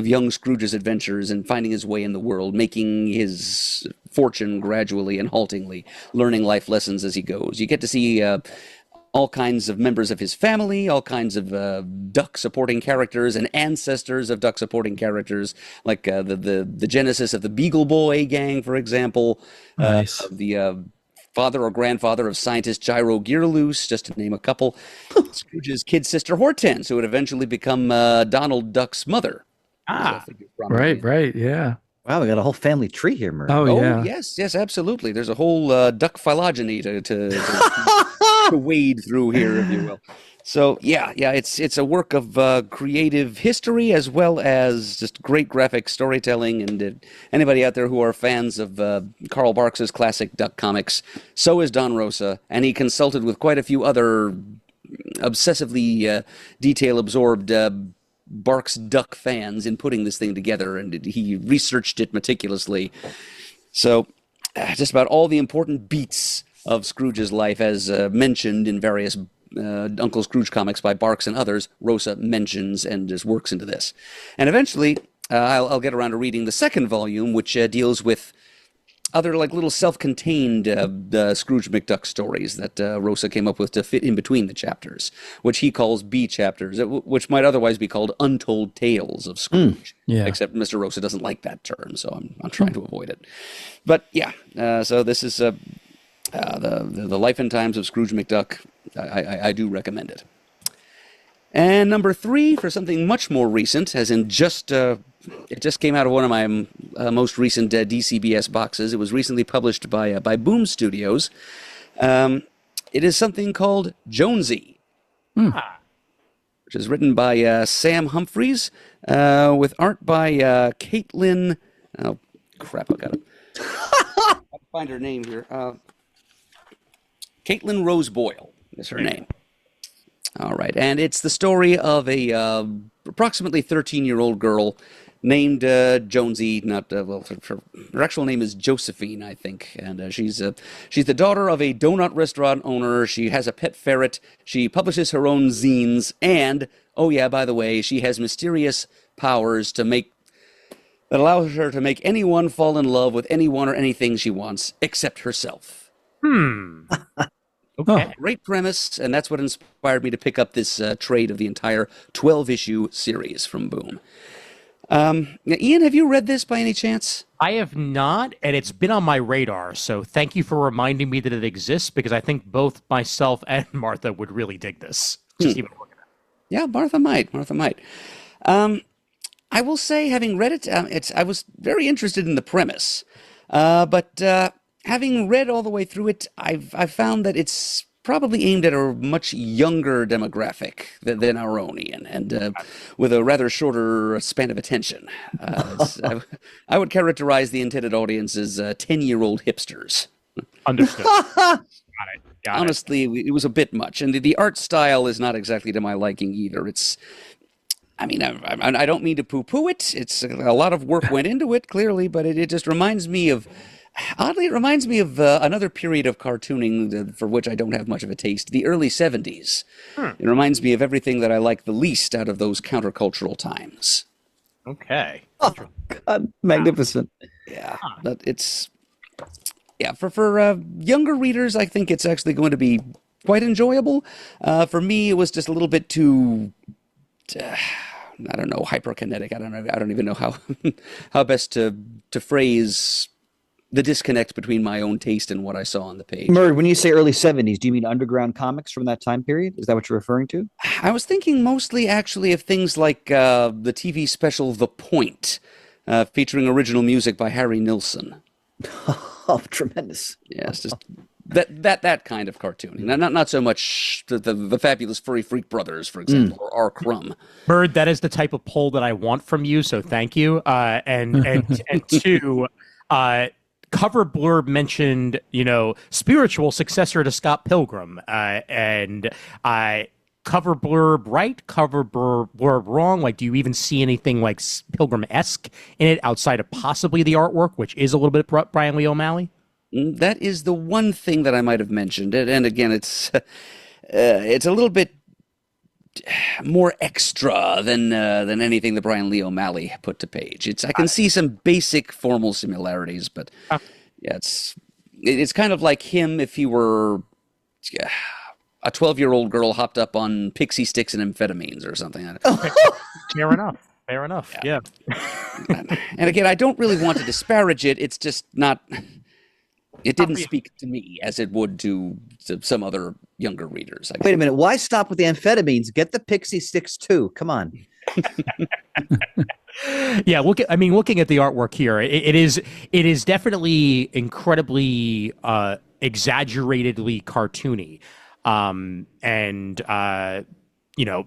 young Scrooge's adventures and finding his way in the world, making his fortune gradually and haltingly, learning life lessons as he goes. You get to see all kinds of members of his family, all kinds of duck supporting characters and ancestors of duck supporting characters, like the genesis of the Beagle Boy gang, for example. Nice. The father or grandfather of scientist Gyro Gearloose, just to name a couple. Scrooge's kid sister Hortense, who would eventually become Donald Duck's mother. Ah, Right, yeah. Wow, we got a whole family tree here, Murd. Oh, yeah. Yes, absolutely. There's a whole duck phylogeny to wade through here, if you will. So yeah, it's a work of creative history as well as just great graphic storytelling. And anybody out there who are fans of Carl Barks's classic Duck comics, so is Don Rosa, and he consulted with quite a few other obsessively detail-absorbed Barks Duck fans in putting this thing together, and he researched it meticulously. So just about all the important beats of Scrooge's life, as mentioned in various Uncle Scrooge comics by Barks and others, Rosa mentions and just works into this. And eventually, I'll get around to reading the second volume, which deals with other like little self-contained Scrooge McDuck stories that Rosa came up with to fit in between the chapters, which he calls B chapters, which might otherwise be called Untold Tales of Scrooge. Yeah. Except Mr. Rosa doesn't like that term, so I'm trying to avoid it. But yeah, so this is the Life and Times of Scrooge McDuck. I do recommend it. And number 3, for something much more recent, as in it just came out of one of my most recent DCBS boxes. It was recently published by Boom Studios. It is something called Jonesy, which is written by Sam Humphries, with art by Caitlin. Oh crap! I gotta find her name here. Caitlin Rose Boyle is her name. All right, and it's the story of a approximately 13-year-old girl named Jonesy. Not well, her actual name is Josephine, I think, and she's the daughter of a donut restaurant owner. She has a pet ferret. She publishes her own zines, and oh yeah, by the way, she has mysterious powers that allows her to make anyone fall in love with anyone or anything she wants, except herself. Okay. Great premise, and that's what inspired me to pick up this trade of the entire 12-issue series from Boom. Now, Ian, have you read this by any chance? I have not, and it's been on my radar, so thank you for reminding me that it exists, because I think both myself and Martha would really dig this. Just even looking at it. Yeah, Martha might. I will say, having read it, I was very interested in the premise, but having read all the way through it, I've found that it's probably aimed at a much younger demographic than our own, Ian, and with a rather shorter span of attention. I would characterize the intended audience as 10-year-old hipsters. Understood. Got it. Honestly, it was a bit much, and the art style is not exactly to my liking either. I don't mean to poo-poo it. It's a lot of work went into it, clearly, but it just reminds me of. Oddly, it reminds me of another period of cartooning for which I don't have much of a taste, the early 70s. It reminds me of everything that I like the least out of those countercultural times. Okay. Oh, God, magnificent. Yeah, but for younger readers, I think it's actually going to be quite enjoyable. For me, it was just a little bit too. I don't know, hyperkinetic. I don't even know how how best to phrase the disconnect between my own taste and what I saw on the page. Murd, when you say early 70s, do you mean underground comics from that time period? Is that what you're referring to? I was thinking mostly actually of things like the TV special The Point, featuring original music by Harry Nilsson. Oh, tremendous. Yes, just that kind of cartooning. Not so much the Fabulous Furry Freak Brothers, for example, or R. Crumb. Bird, that is the type of poll that I want from you, so thank you. And two, cover blurb mentioned, spiritual successor to Scott Pilgrim, and cover blurb right, cover blurb wrong. Like, do you even see anything like Pilgrim-esque in it outside of possibly the artwork, which is a little bit Brian Lee O'Malley? That is the one thing that I might have mentioned, and again, it's a little bit more extra than anything that Brian Lee O'Malley put to page. I can see some basic formal similarities, but yeah, it's kind of like him if he were a 12-year-old girl hopped up on pixie sticks and amphetamines or something. Fair enough. Yeah. And again, I don't really want to disparage it. It's just not. It didn't speak to me as it would to some other younger readers. Wait a minute. Why stop with the amphetamines? Get the pixie sticks too. Come on. Yeah, looking at the artwork here, it is definitely incredibly exaggeratedly cartoony, and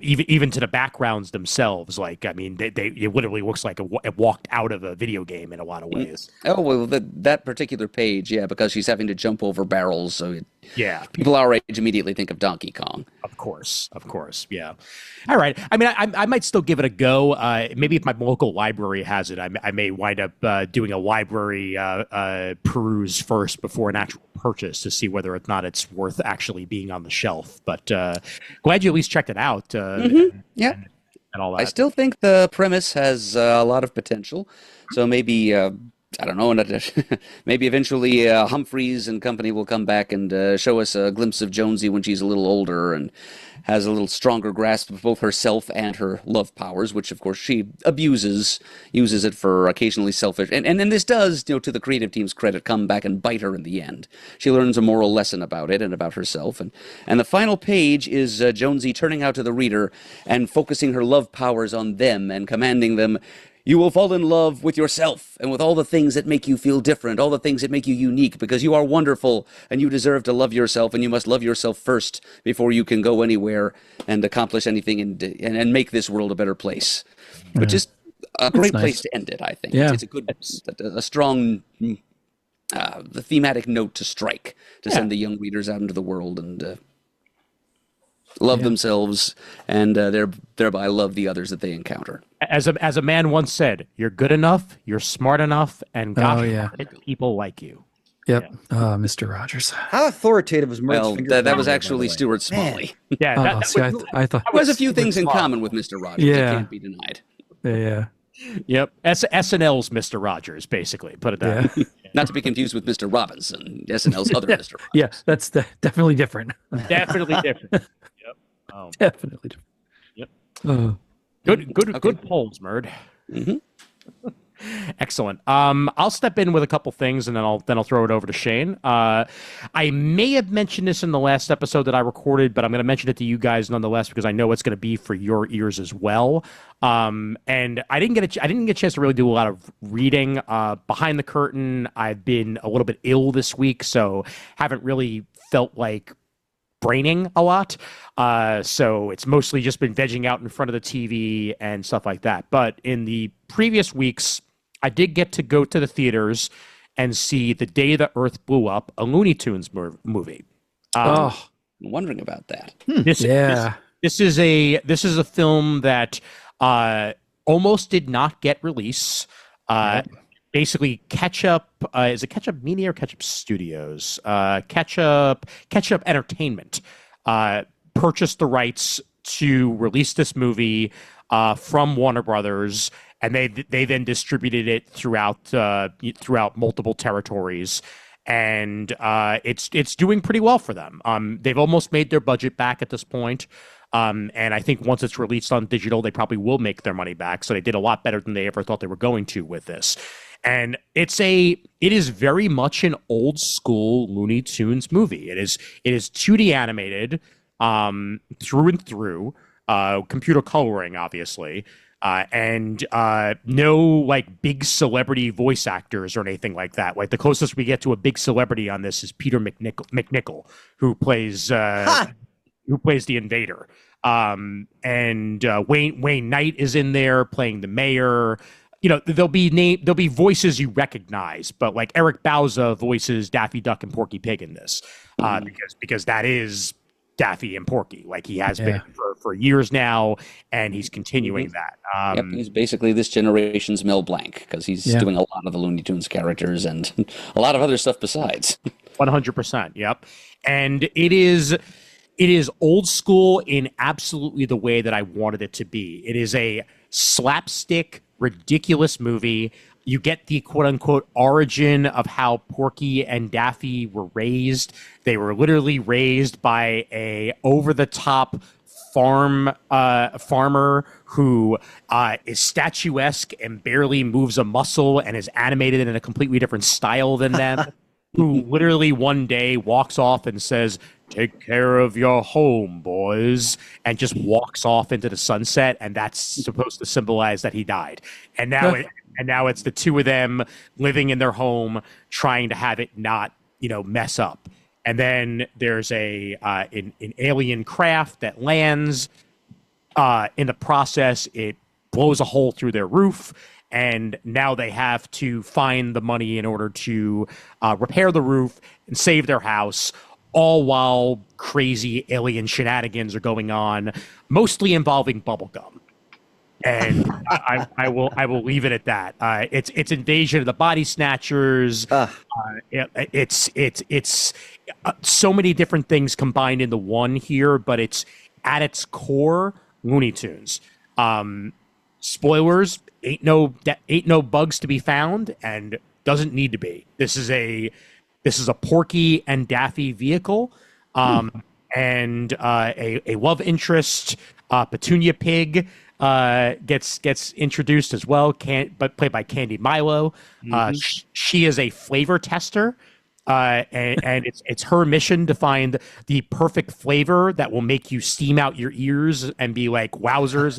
even to the backgrounds themselves. Like, I mean, it literally looks like it walked out of a video game in a lot of ways. Oh, well, that particular page, yeah, because she's having to jump over barrels, so yeah, people our age immediately think of Donkey Kong. Of course, yeah. All right. I mean, I might still give it a go. Maybe if my local library has it, I may wind up doing a library peruse first before an actual purchase to see whether or not it's worth actually being on the shelf. But glad you at least checked it out. Yeah. And all that. I still think the premise has a lot of potential. So maybe, I don't know, maybe eventually Humphreys and company will come back and show us a glimpse of Jonesy when she's a little older and has a little stronger grasp of both herself and her love powers, which of course she uses it for occasionally selfish. And then this does, to the creative team's credit, come back and bite her in the end. She learns a moral lesson about it and about herself. And the final page is Jonesy turning out to the reader and focusing her love powers on them and commanding them. You will fall in love with yourself and with all the things that make you feel different, all the things that make you unique, because you are wonderful and you deserve to love yourself, and you must love yourself first before you can go anywhere and accomplish anything and make this world a better place. But just a great place to end it, I think. Yeah. It's a strong the thematic note to strike to send the young readers out into the world and love themselves, and thereby love the others that they encounter. As a man once said, "You're good enough, you're smart enough, and gosh, people like you." Yep. Mr. Rogers. How authoritative was Murd's Well, finger? that was pointing, by actually the way? Stuart Smalley. Yeah, I thought He has a few things in common with Mr. Rogers. Yeah. It can't be denied. yeah. Yep. SNL's Mr. Rogers, basically. Put it that way. Not to be confused with Mr. Robinson, SNL's other Mr. Rogers. Yeah, that's definitely different. Definitely different. Yep. Oh, Definitely different. Yep. Good polls, Murd. Mm-hmm. Excellent. I'll step in with a couple things, and then I'll throw it over to Shane. I may have mentioned this in the last episode that I recorded, but I'm going to mention it to you guys nonetheless because I know it's going to be for your ears as well. And I didn't get a chance to really do a lot of reading behind the curtain. I've been a little bit ill this week, so haven't really felt like braining a lot. So it's mostly just been vegging out in front of the TV and stuff like that. But in the previous weeks, I did get to go to the theaters and see The Day the Earth Blew Up, a Looney Tunes movie. I'm wondering about that. This is a film that almost did not get release. Basically, Ketchup is it Ketchup Media or Ketchup Studios? Ketchup Entertainment purchased the rights to release this movie from Warner Brothers, and they then distributed it throughout multiple territories. And it's doing pretty well for them. They've almost made their budget back at this point. And I think once it's released on digital, they probably will make their money back. So they did a lot better than they ever thought they were going to with this. And it is very much an old school Looney Tunes movie. It is 2D animated through and through, computer coloring, obviously. And no like big celebrity voice actors or anything like that. Like the closest we get to a big celebrity on this is Peter McNichol, who plays the Invader. And Wayne Knight is in there playing the mayor. You know, there'll be voices you recognize, but like Eric Bauza voices Daffy Duck and Porky Pig in this, because that is Daffy and Porky, like he has been for years now, and he's continuing that. He's basically this generation's Mel Blanc because he's doing a lot of the Looney Tunes characters and a lot of other stuff besides. 100%. Yep, and it is old school in absolutely the way that I wanted it to be. It is a slapstick, ridiculous movie. You get the quote-unquote origin of how Porky and Daffy were raised. They were literally raised by a over-the-top farmer who is statuesque and barely moves a muscle and is animated in a completely different style than them, who literally one day walks off and says, "Take care of your home, boys," and just walks off into the sunset, and that's supposed to symbolize that he died. And now it's the two of them living in their home, trying to have it not, mess up. And then there's an alien craft that lands. In the process, it blows a hole through their roof, and now they have to find the money in order to repair the roof and save their house, all while crazy alien shenanigans are going on, mostly involving bubblegum. And I will leave it at that. It's Invasion of the Body Snatchers. It's so many different things combined into one here, but it's at its core Looney Tunes. Spoilers: ain't no bugs to be found, and doesn't need to be. This is a Porky and Daffy vehicle, and a love interest, Petunia Pig. Gets introduced as well, but played by Candy Milo. She is a flavor tester, and it's her mission to find the perfect flavor that will make you steam out your ears and be like, "Wowzers,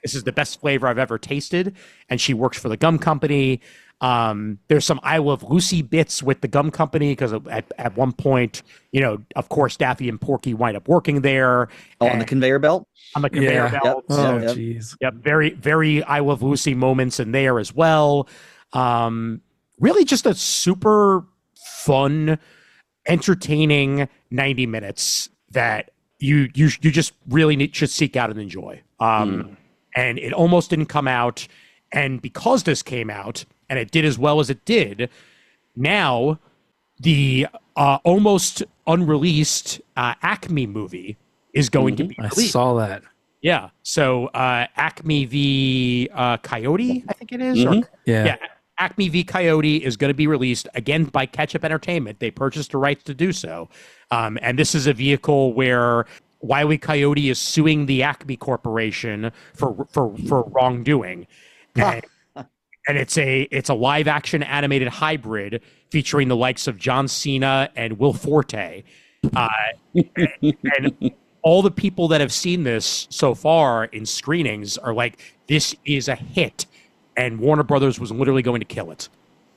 this is the best flavor I've ever tasted." And she works for the gum company. There's some I Love Lucy bits with the gum company because at one point, of course, Daffy and Porky wind up working there. On the conveyor belt? On the conveyor belt. Yep. Oh, jeez. Yep. Very, very I Love Lucy moments in there as well. Really just a super fun, entertaining 90 minutes that you just really should seek out and enjoy. And it almost didn't come out, and because this came out and it did as well as it did, now the almost unreleased Acme movie is going to be I released. saw that. Yeah. So Acme v Coyote, I think it is. Or, Yeah. Acme v Coyote is going to be released again by Ketchup Entertainment. They purchased the rights to do so. And this is a vehicle where Wile E. Coyote is suing the Acme Corporation for wrongdoing. And it's a live action animated hybrid featuring the likes of John Cena and Will Forte. And all the people that have seen this so far in screenings are like, this is a hit. And Warner Brothers was literally going to kill it.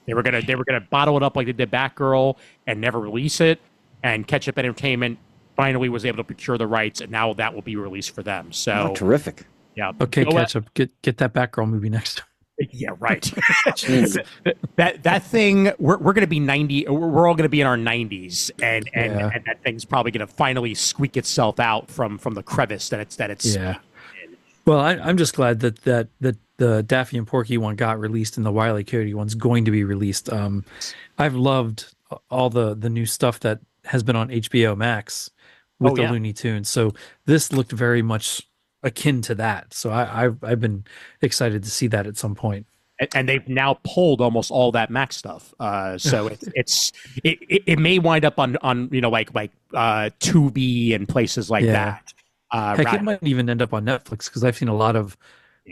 They were gonna bottle it up like they did Batgirl and never release it. And Ketchup Entertainment finally was able to procure the rights, and now that will be released for them. So terrific. yeah. Okay, Ketchup, get that Batgirl movie next. Yeah, right. that thing, we're going to be 90. We're all going to be in our 90s, and that thing's probably going to finally squeak itself out from the crevice that it's. Yeah. Well, I'm just glad that the Daffy and Porky one got released and the Wile E. Coyote one's going to be released. I've loved all the new stuff that has been on HBO Max with the Looney Tunes. So this looked very much akin to that. So I've been excited to see that at some point. And they've now pulled almost all that Max stuff. So it may wind up on like Tubi and places like that. Heck, it might even end up on Netflix because I've seen a lot of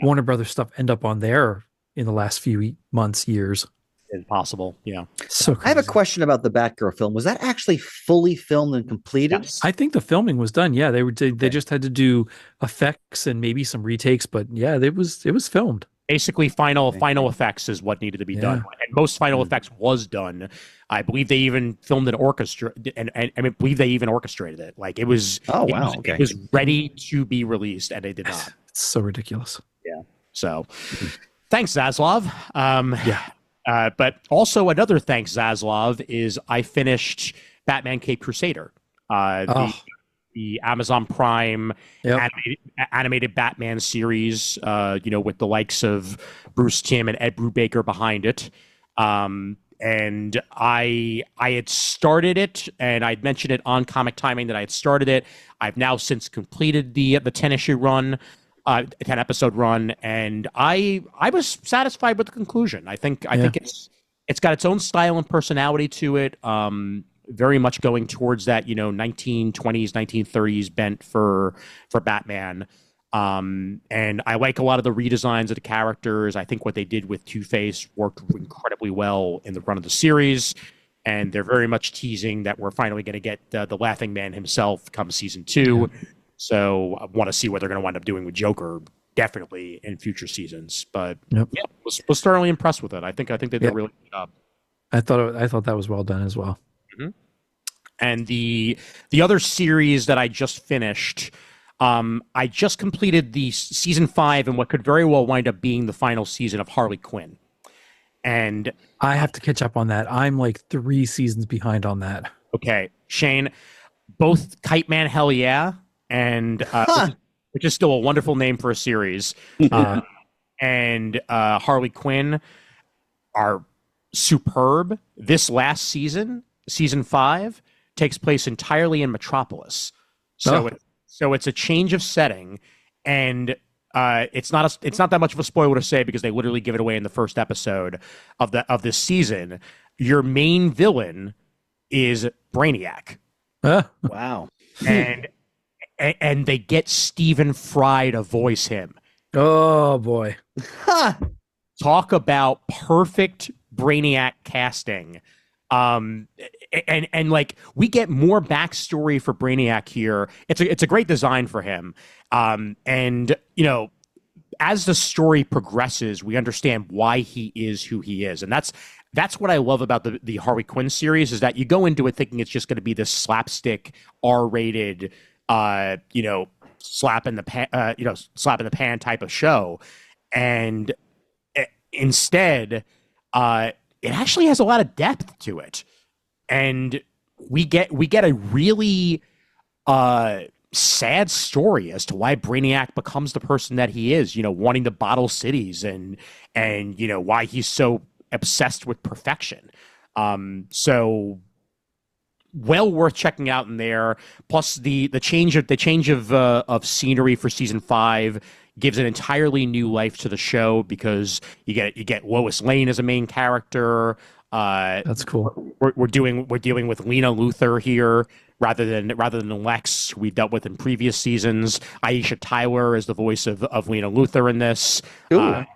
Warner Brothers stuff end up on there in the last few months, years. It's possible, yeah. So crazy. I have a question about the Batgirl film. Was that actually fully filmed and completed? Yes. I think the filming was done. Yeah, they just had to do effects and maybe some retakes, but yeah, it was filmed. Basically, final effects is what needed to be done, and most final effects was done. I believe they even filmed an orchestra, and I believe they even orchestrated it. Like it was. Oh wow! It was ready to be released, and they did not. It's so ridiculous. Yeah. So, thanks, Zaslav. Yeah. But also another thanks, Zaslav, is I finished Batman Cape Crusader, the Amazon Prime animated Batman series, with the likes of Bruce Timm and Ed Brubaker behind it. And I had started it, and I'd mentioned it on Comic Timing that I had started it. I've now since completed the 10-issue run. 10-episode run, and I was satisfied with the conclusion. I think it's got its own style and personality to it. Very much going towards that 1920s, 1930s bent for Batman. And I like a lot of the redesigns of the characters. I think what they did with Two-Face worked incredibly well in the run of the series, and they're very much teasing that we're finally going to get the Laughing Man himself come season 2. Yeah. So I want to see what they're going to wind up doing with Joker, definitely in future seasons. But was thoroughly impressed with it. I think they did a really good job. I thought that was well done as well. Mm-hmm. And the other series that I just finished, I just completed the season 5 and what could very well wind up being the final season of Harley Quinn. And I have to catch up on that. I'm like 3 seasons behind on that. Okay, Shane, both Kite Man Hell Yeah and which is still a wonderful name for a series, and Harley Quinn are superb. This last season, season 5, takes place entirely in Metropolis, so it's a change of setting, and it's not that much of a spoiler to say because they literally give it away in the first episode of this season. Your main villain is Brainiac. Wow. And they get Stephen Fry to voice him. Oh boy. Talk about perfect Brainiac casting. And like we get more backstory for Brainiac here. It's a great design for him. And as the story progresses, we understand why he is who he is. And that's what I love about the Harley Quinn series, is that you go into it thinking it's just going to be this slapstick R-rated slap in the pan type of show, and instead it actually has a lot of depth to it, and we get a really sad story as to why Brainiac becomes the person that he is, wanting to bottle cities and why he's so obsessed with perfection. So well worth checking out in there. Plus the change of scenery for season 5 gives an entirely new life to the show because you get Lois Lane as a main character. That's cool. We're dealing with Lena Luthor here rather than Lex we've dealt with in previous seasons. Aisha Tyler is the voice of Lena Luthor in this, and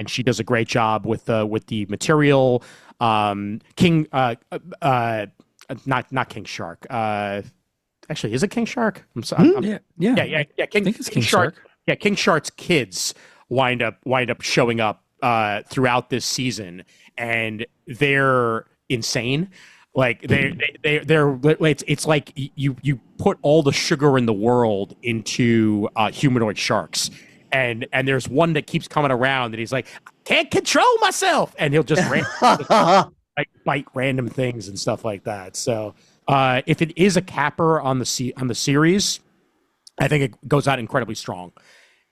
she does a great job with the material. King, not King Shark. Actually, is it King Shark? Yeah. King, I think it's King Shark. Yeah, King Shark's kids wind up showing up throughout this season, and they're insane. Like they're it's like you put all the sugar in the world into humanoid sharks, and there's one that keeps coming around, and he's like, I can't control myself, and he'll just like bite random things and stuff like that. So if it is a capper on the series, I think it goes out incredibly strong.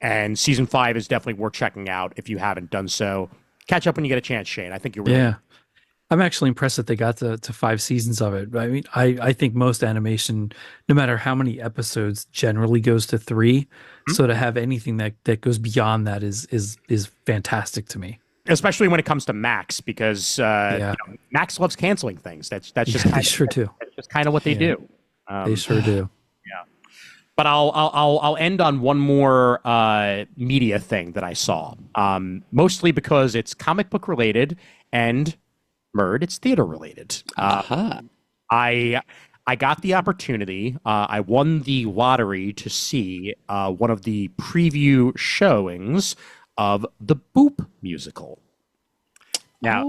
And season 5 is definitely worth checking out if you haven't done so. Catch up when you get a chance, Shane. I think you're really I'm actually impressed that they got to 5 seasons of it. I mean, I think most animation, no matter how many episodes, generally goes to 3. Mm-hmm. So to have anything that goes beyond that is fantastic to me. Especially when it comes to Max, because Max loves canceling things. That's just they sure do. That's just kind of what they do. They sure do. Yeah. But I'll end on one more media thing that I saw, mostly because it's comic book related and Murd, it's theater related. I got the opportunity. I won the lottery to see one of the preview showings of the Boop musical. Now,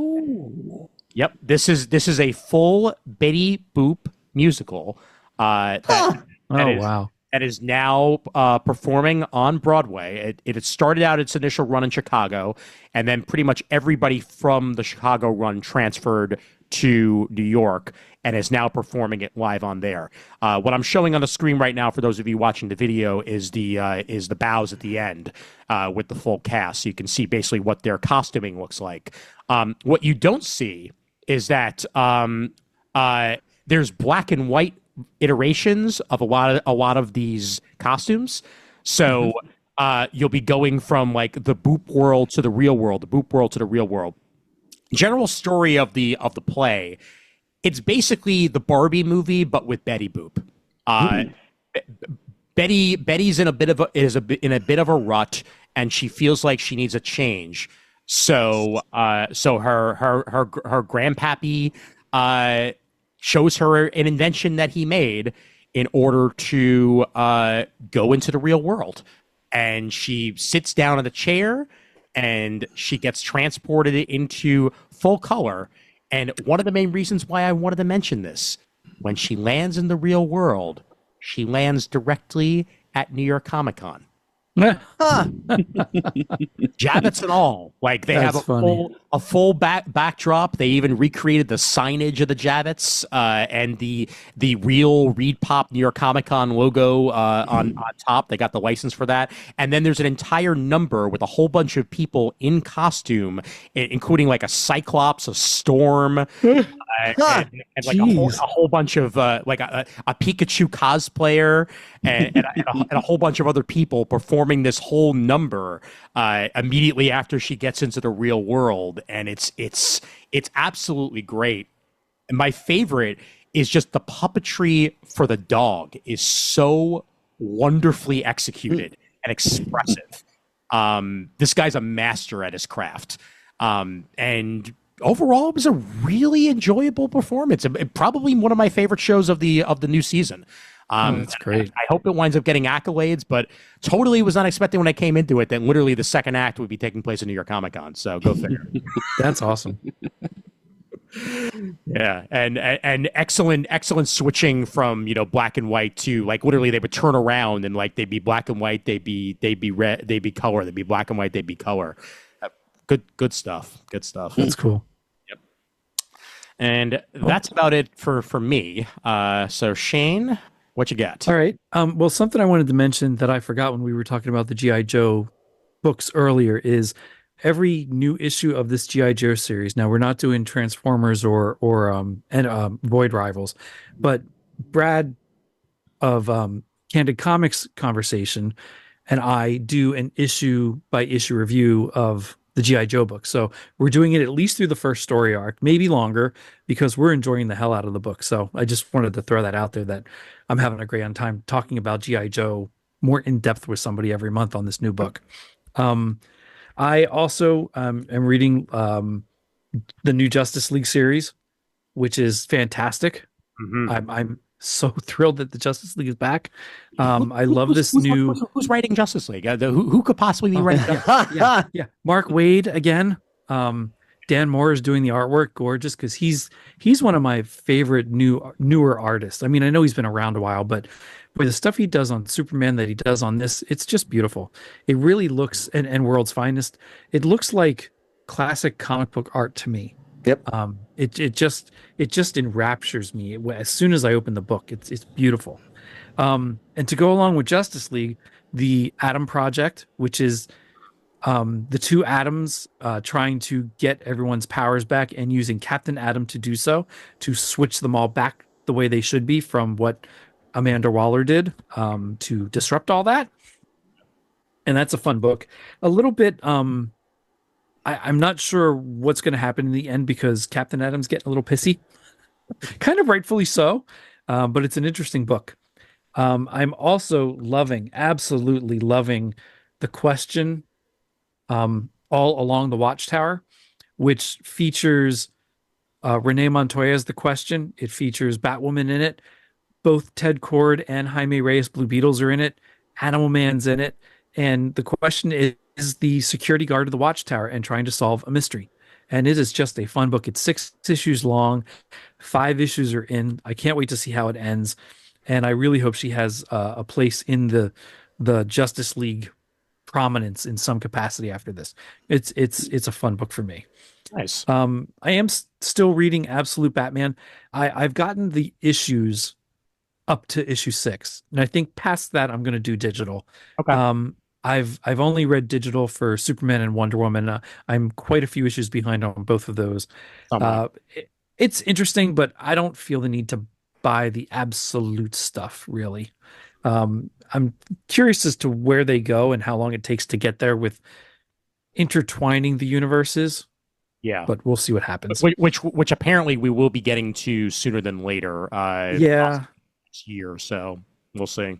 yep, this is a full Betty Boop musical. That is now performing on Broadway. It started out its initial run in Chicago, and then pretty much everybody from the Chicago run transferred to New York and is now performing it live on there. What I'm showing on the screen right now for those of you watching the video is the bows at the end with the full cast. So you can see basically what their costuming looks like. What you don't see is that there's black and white iterations of a lot of these costumes. So you'll be going from like the Boop world to the real world, the Boop world to the real world. General story of the play, it's basically the Barbie movie but with Betty Boop. Betty's in a bit of a rut, and she feels like she needs a change. So her grandpappy shows her an invention that he made in order to go into the real world. And she sits down in a chair and she gets transported into full color. And one of the main reasons why I wanted to mention this, when she lands in the real world, she lands directly at New York Comic Con. Javits and all, like they That's have a full backdrop. They even recreated the signage of the Javits and the real Reed Pop New York Comic Con logo on top. They got the license for that, and then there's an entire number with a whole bunch of people in costume, including like a Cyclops, a Storm, and like a whole bunch of like a Pikachu cosplayer and a whole bunch of other people performing this whole number immediately after she gets into the real world, and it's absolutely great. And my favorite is just the puppetry for the dog is so wonderfully executed and expressive. This guy's a master at his craft, and overall, it was a really enjoyable performance. Probably one of my favorite shows of the new season. That's great. I hope it winds up getting accolades, but totally was not expecting when I came into it that literally the second act would be taking place in New York Comic Con. So go figure. That's awesome. Yeah, and excellent switching from black and white to like literally they would turn around and like they'd be black and white, they'd be red, they'd be color, they'd be black and white, they'd be color. Good stuff. Good stuff. That's cool. Yep. And that's about it for me. So Shane, What you got? All right. Well, something I wanted to mention that I forgot when we were talking about the G.I. Joe books earlier is every new issue of this G.I. Joe series. Now we're not doing Transformers or Void Rivals, but Brad of Candid Comics Conversation and I do an issue by issue review of the G.I. Joe book. So we're doing it at least through the first story arc, maybe longer, because we're enjoying the hell out of the book. So I just wanted to throw that out there that I'm having a great time talking about G.I. Joe more in depth with somebody every month on this new book. I also am reading the new Justice League series, which is fantastic. I'm so thrilled that the Justice League is back. I love this new. Who's writing Justice League? Who could possibly be writing? Yeah. Mark Waid again. Dan Moore is doing the artwork, gorgeous, because he's one of my favorite newer artists. I mean, I know he's been around a while, but the stuff he does on Superman that he does on this, it's just beautiful. It really looks, and World's Finest, it looks like classic comic book art to me. Yep. It just enraptures me as soon as I open the book. It's beautiful. And to go along with Justice League, the Atom Project, which is the two atoms trying to get everyone's powers back and using Captain Atom to do so, to switch them all back the way they should be from what Amanda Waller did to disrupt all that. And that's a fun book. A little bit, I'm not sure what's going to happen in the end because Captain Atom's getting a little pissy. Kind of rightfully so, but it's an interesting book. I'm also absolutely loving The Question all along the Watchtower, which features Renee Montoya's The Question. It features Batwoman in it. Both Ted Kord and Jaime Reyes Blue Beetles are in it. Animal Man's in it. And The Question is the security guard of the Watchtower and trying to solve a mystery. And it is just a fun book. It's 6 issues long. 5 issues are in. I can't wait to see how it ends. And I really hope she has a place in the Justice League prominence in some capacity after this. It's a fun book for me. Nice. I am still reading Absolute Batman. I've gotten the issues up to issue 6, and I think past that I'm going to do digital. Okay. I've only read digital for Superman and Wonder Woman. I'm quite a few issues behind on both of those. It's interesting, but I don't feel the need to buy the absolute stuff, really. I'm curious as to where they go and how long it takes to get there with intertwining the universes. Yeah, but we'll see what happens. Which apparently we will be getting to sooner than later. Next year, so we'll see.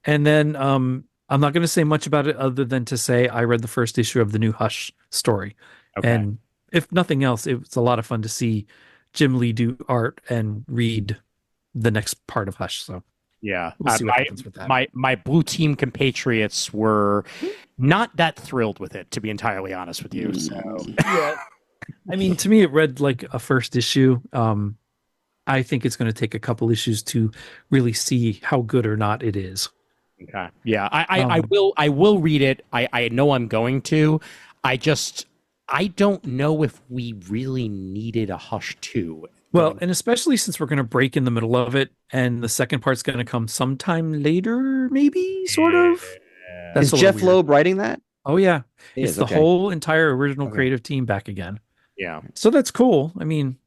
And then I'm not going to say much about it other than to say I read the first issue of the new Hush story, and if nothing else, it was a lot of fun to see Jim Lee do art and read the next part of Hush. So yeah, we'll see what happens with that. My blue team compatriots were not that thrilled with it, to be entirely honest with you. So yeah, I mean, to me, it read like a first issue. I think it's going to take a couple issues to really see how good or not it is. Okay. Yeah, I will read it. I know I'm going to. I don't know if we really needed a Hush 2. Well, and especially since we're going to break in the middle of it, and the second part's going to come sometime later, maybe, sort of. Is Jeff Loeb writing that? Oh, yeah. It's the whole entire original creative team back again. Yeah. So that's cool. I mean,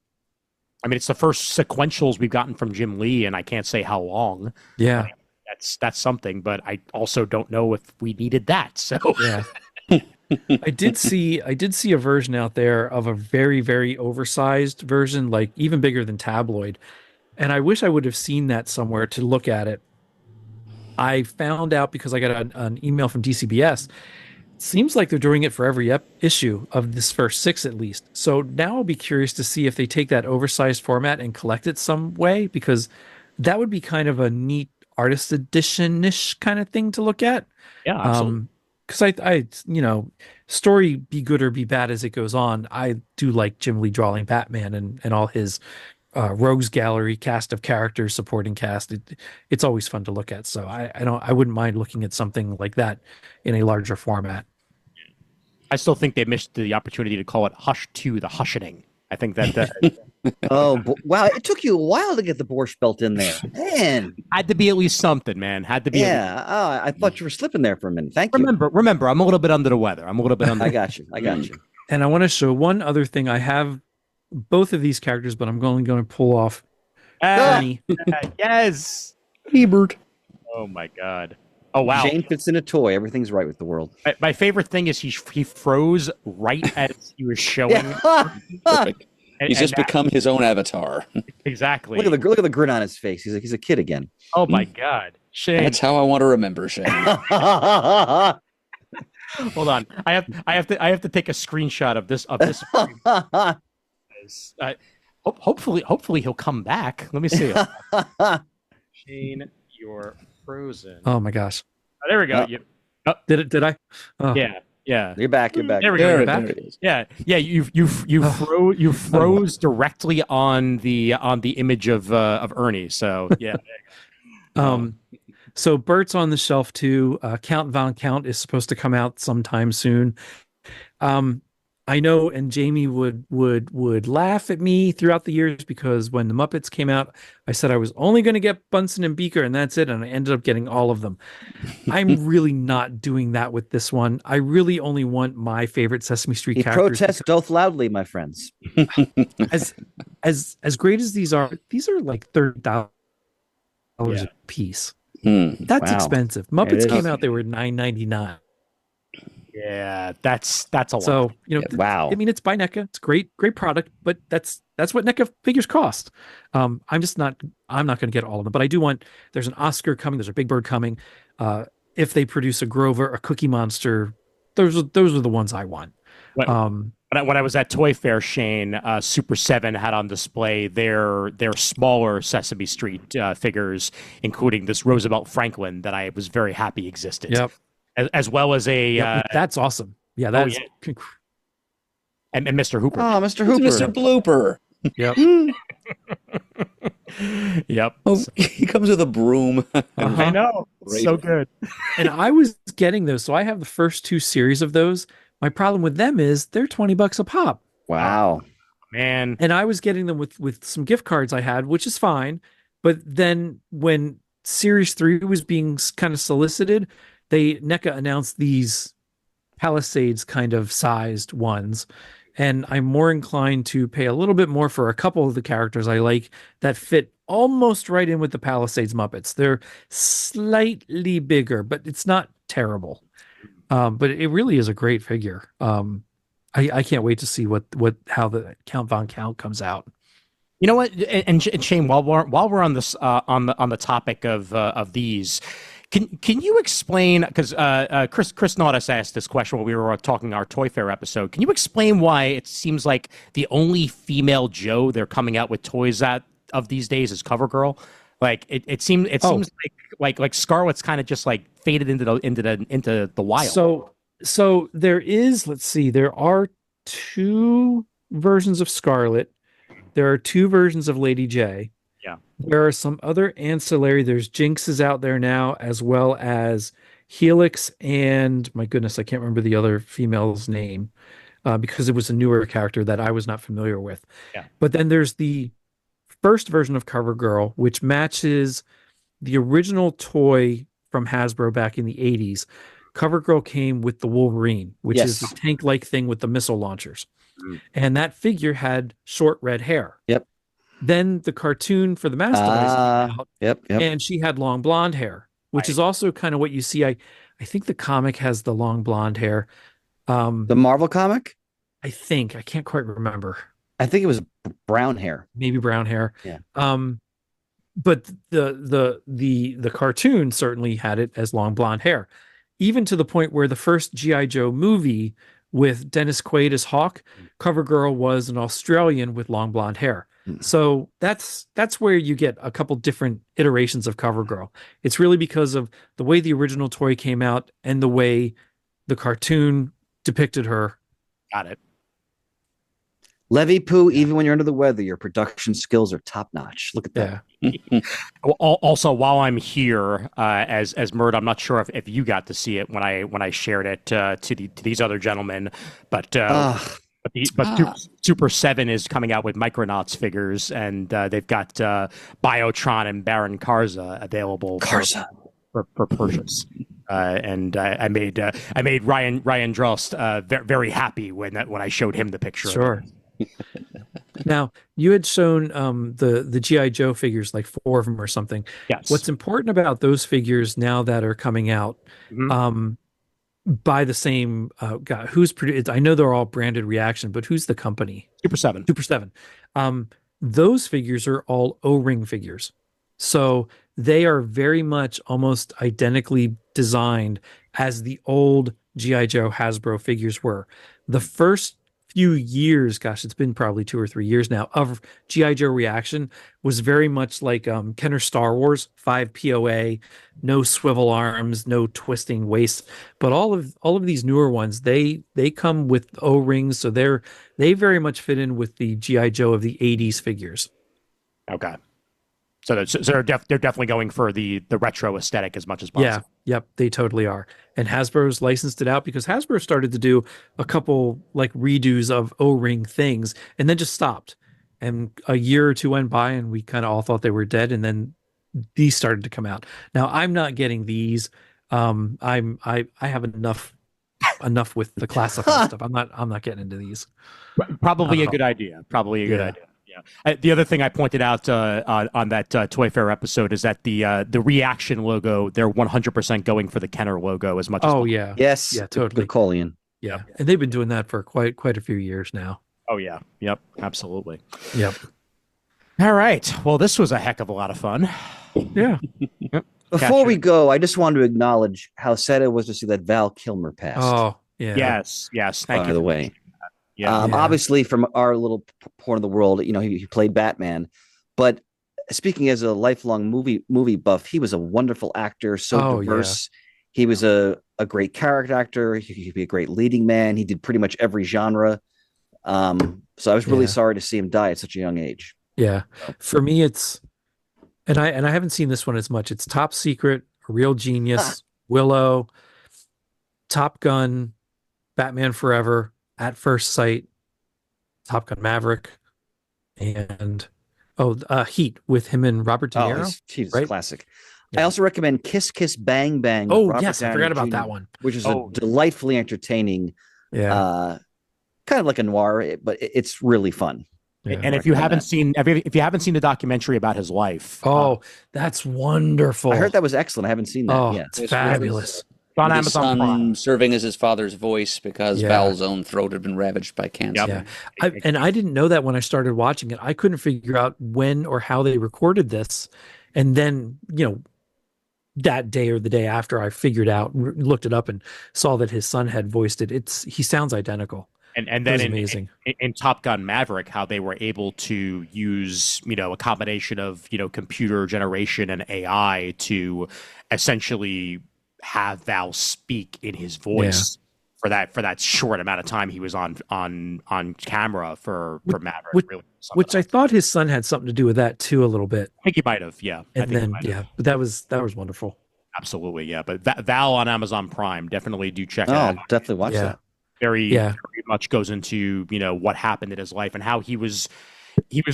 it's the first sequentials we've gotten from Jim Lee, and I can't say how long. Yeah. That's something, but I also don't know if we needed that. So yeah. I did see a version out there of a very, very oversized version, like even bigger than Tabloid. And I wish I would have seen that somewhere to look at it. I found out because I got an email from DCBS. It seems like they're doing it for every issue of this first 6 at least. So now I'll be curious to see if they take that oversized format and collect it some way, because that would be kind of a neat artist edition-ish kind of thing to look at. Yeah, absolutely. Because I story be good or be bad as it goes on, I do like Jim Lee drawing Batman and all his rogues gallery cast of characters, supporting cast. It's always fun to look at. So I wouldn't mind looking at something like that in a larger format. I still think they missed the opportunity to call it Hush 2, the Hushening. I think that Wow! It took you a while to get the Borscht Belt in there, man. Had to be at least something, man. Had to be. Yeah. Oh, I thought you were slipping there for a minute. Thank you. Remember, I'm a little bit under the weather. I'm a little bit under. I got you. I got you. And I want to show one other thing. I have both of these characters, but I'm only going to pull off Ernie. Yes. Ebert. Oh my God. Oh wow. Shane fits in a toy. Everything's right with the world. My favorite thing is he froze right as he was showing. Perfect. He's just that- become his own avatar. Exactly. Look at the grin on his face. He's a kid again. Oh my God. Shane. That's how I want to remember Shane. Hold on. I have to take a screenshot of this. Hopefully he'll come back. Let me see. Shane, you're frozen. Oh my gosh. Oh, there we go. Did I? Oh. Yeah. You're back. You're back. There we go. There You're it back. is. Yeah. You froze directly on the image of Ernie. So yeah. So Bert's on the shelf too. Count Von Count is supposed to come out sometime soon. I know, and Jamie would laugh at me throughout the years because when the Muppets came out, I said I was only going to get Bunsen and Beaker, and that's it, and I ended up getting all of them. I'm really not doing that with this one. I really only want my favorite Sesame Street He characters. protests both loudly, my friends. As great as these are like $30 a piece. That's Wow. expensive. It Muppets is. came out; they were $9.99. Yeah, that's a lot. So Wow. I mean, it's by NECA. It's great product, but that's what NECA figures cost. I'm not going to get all of them, but I do want. There's an Oscar coming. There's a Big Bird coming. If they produce a Grover, a Cookie Monster, those are the ones I want. When I was at Toy Fair, Shane, Super 7 had on display their smaller Sesame Street figures, including this Roosevelt Franklin that I was very happy existed. Yep. As well as a that's awesome. Yeah, that's and Mr. Hooper. Oh, Mr. Hooper. Mr. Blooper. Yep. Yep. Oh, he comes with a broom. I know. It's so good. And I was getting those, so I have the first 2 series of those. My problem with them is they're $20 a pop. Wow. Man. And I was getting them with some gift cards I had, which is fine. But then when Series 3 was being kind of solicited, NECA announced these Palisades kind of sized ones. And I'm more inclined to pay a little bit more for a couple of the characters I like that fit almost right in with the Palisades Muppets. They're slightly bigger, but it's not terrible. But it really is a great figure. I can't wait to see how the Count Von Count comes out. You know what? And Shane, while we're on this on the topic of these, can you explain, because Chris Naudis asked this question when we were talking our Toy Fair episode. Can you explain why it seems like the only female Joe they're coming out with toys of these days is CoverGirl? Like it seems like Scarlett's kind of just like faded into the wild. So there is, let's see, there are 2 versions of Scarlett. There are 2 versions of Lady J. Yeah. There are some other ancillary. There's Jinx is out there now, as well as Helix, and my goodness, I can't remember the other female's name because it was a newer character that I was not familiar with. Yeah. But then there's the first version of CoverGirl, which matches the original toy from Hasbro back in the 80s. CoverGirl came with the Wolverine, which is the tank-like thing with the missile launchers. And that figure had short red hair. Yep. Then the cartoon for the Mastodons came out, Yep. and she had long blonde hair, which is also kind of what you see. I think the comic has the long blonde hair. The Marvel comic? I can't quite remember. I think it was brown hair. Maybe brown hair. Yeah. But the cartoon certainly had it as long blonde hair, even to the point where the first G.I. Joe movie with Dennis Quaid as Hawk, CoverGirl was an Australian with long blonde hair. So that's where you get a couple different iterations of CoverGirl. It's really because of the way the original toy came out and the way the cartoon depicted her. Got it. Levy Poo, even when you're under the weather, your production skills are top notch. Look at that. Yeah. Also, while I'm here, as Murd, I'm not sure if you got to see it when I shared it to these other gentlemen, but Super 7 is coming out with Micronauts figures, and they've got Biotron and Baron Karza available for purchase. And I made Ryan Drost very happy when I showed him the picture. Sure. Now, you had shown the G.I. Joe figures, like 4 of them or something. Yes. What's important about those figures now that are coming out by the same guy, who's produced? I know they're all branded Reaction, but who's the company? Super 7. Super 7. Those figures are all O-ring figures. So they are very much almost identically designed as the old G.I. Joe Hasbro figures were. The first few years, gosh, it's been probably 2 or 3 years now, of G.I. Joe Reaction was very much like Kenner Star Wars, 5 POA, no swivel arms, no twisting waist. But all of these newer ones, they come with O-rings, so they very much fit in with the G.I. Joe of the 80s figures. Okay. So they're definitely going for the retro aesthetic as much as possible. Yeah, yep, they totally are. And Hasbro's licensed it out because Hasbro started to do a couple like redos of O-ring things and then just stopped. And a year or 2 went by and we kind of all thought they were dead, and then these started to come out. Now I'm not getting these. I have enough with the classified stuff. I'm not getting into these. Probably a good idea. Probably a good idea. The other thing I pointed out on that Toy Fair episode is that the Reaction logo, they're 100% going for the Kenner logo as much as possible. Yeah. Yes. Yeah, totally. Good call, Ian. Yeah. And they've been doing that for quite a few years now. Oh, yeah. Yep. Absolutely. Yep. All right. Well, this was a heck of a lot of fun. Yeah. Yep. Before we go, I just wanted to acknowledge how sad it was to see that Val Kilmer passed. Oh, yeah. Yes. Thank you. By the way. Yeah. Obviously, from our little part of the world, he played Batman. But speaking as a lifelong movie buff, he was a wonderful actor, so diverse. Yeah. He was a great character actor. He could be a great leading man. He did pretty much every genre. So I was really sorry to see him die at such a young age. Yeah. For me, it's and I haven't seen this one as much. It's Top Secret, A Real Genius, Willow, Top Gun, Batman Forever, At First Sight, Top Gun Maverick, and Heat with him and Robert De Niro. Heat is right? classic. Yeah. I also recommend Kiss Kiss Bang Bang. Oh, yes, I forgot about that one. Which is a delightfully entertaining, kind of like a noir, but it's really fun. Yeah. And if you haven't seen the documentary about his life, that's wonderful. I heard that was excellent. I haven't seen that yet. It's fabulous. On Amazon Prime, serving as his father's voice because Val's own throat had been ravaged by cancer. Yeah. I didn't know that when I started watching it. I couldn't figure out when or how they recorded this. And then, that day or the day after, I figured out, looked it up and saw that his son had voiced it. He sounds identical. And then amazing. In Top Gun Maverick, how they were able to use, a combination of, computer generation and AI to essentially have Val speak in his voice for that short amount of time he was on camera for Maverick. Which I thought his son had something to do with that too, a little bit. I think he might have, yeah. And but that was wonderful. Absolutely, yeah. But Val on Amazon Prime, definitely do check it out. Definitely watch that. Very much goes into what happened in his life and how he was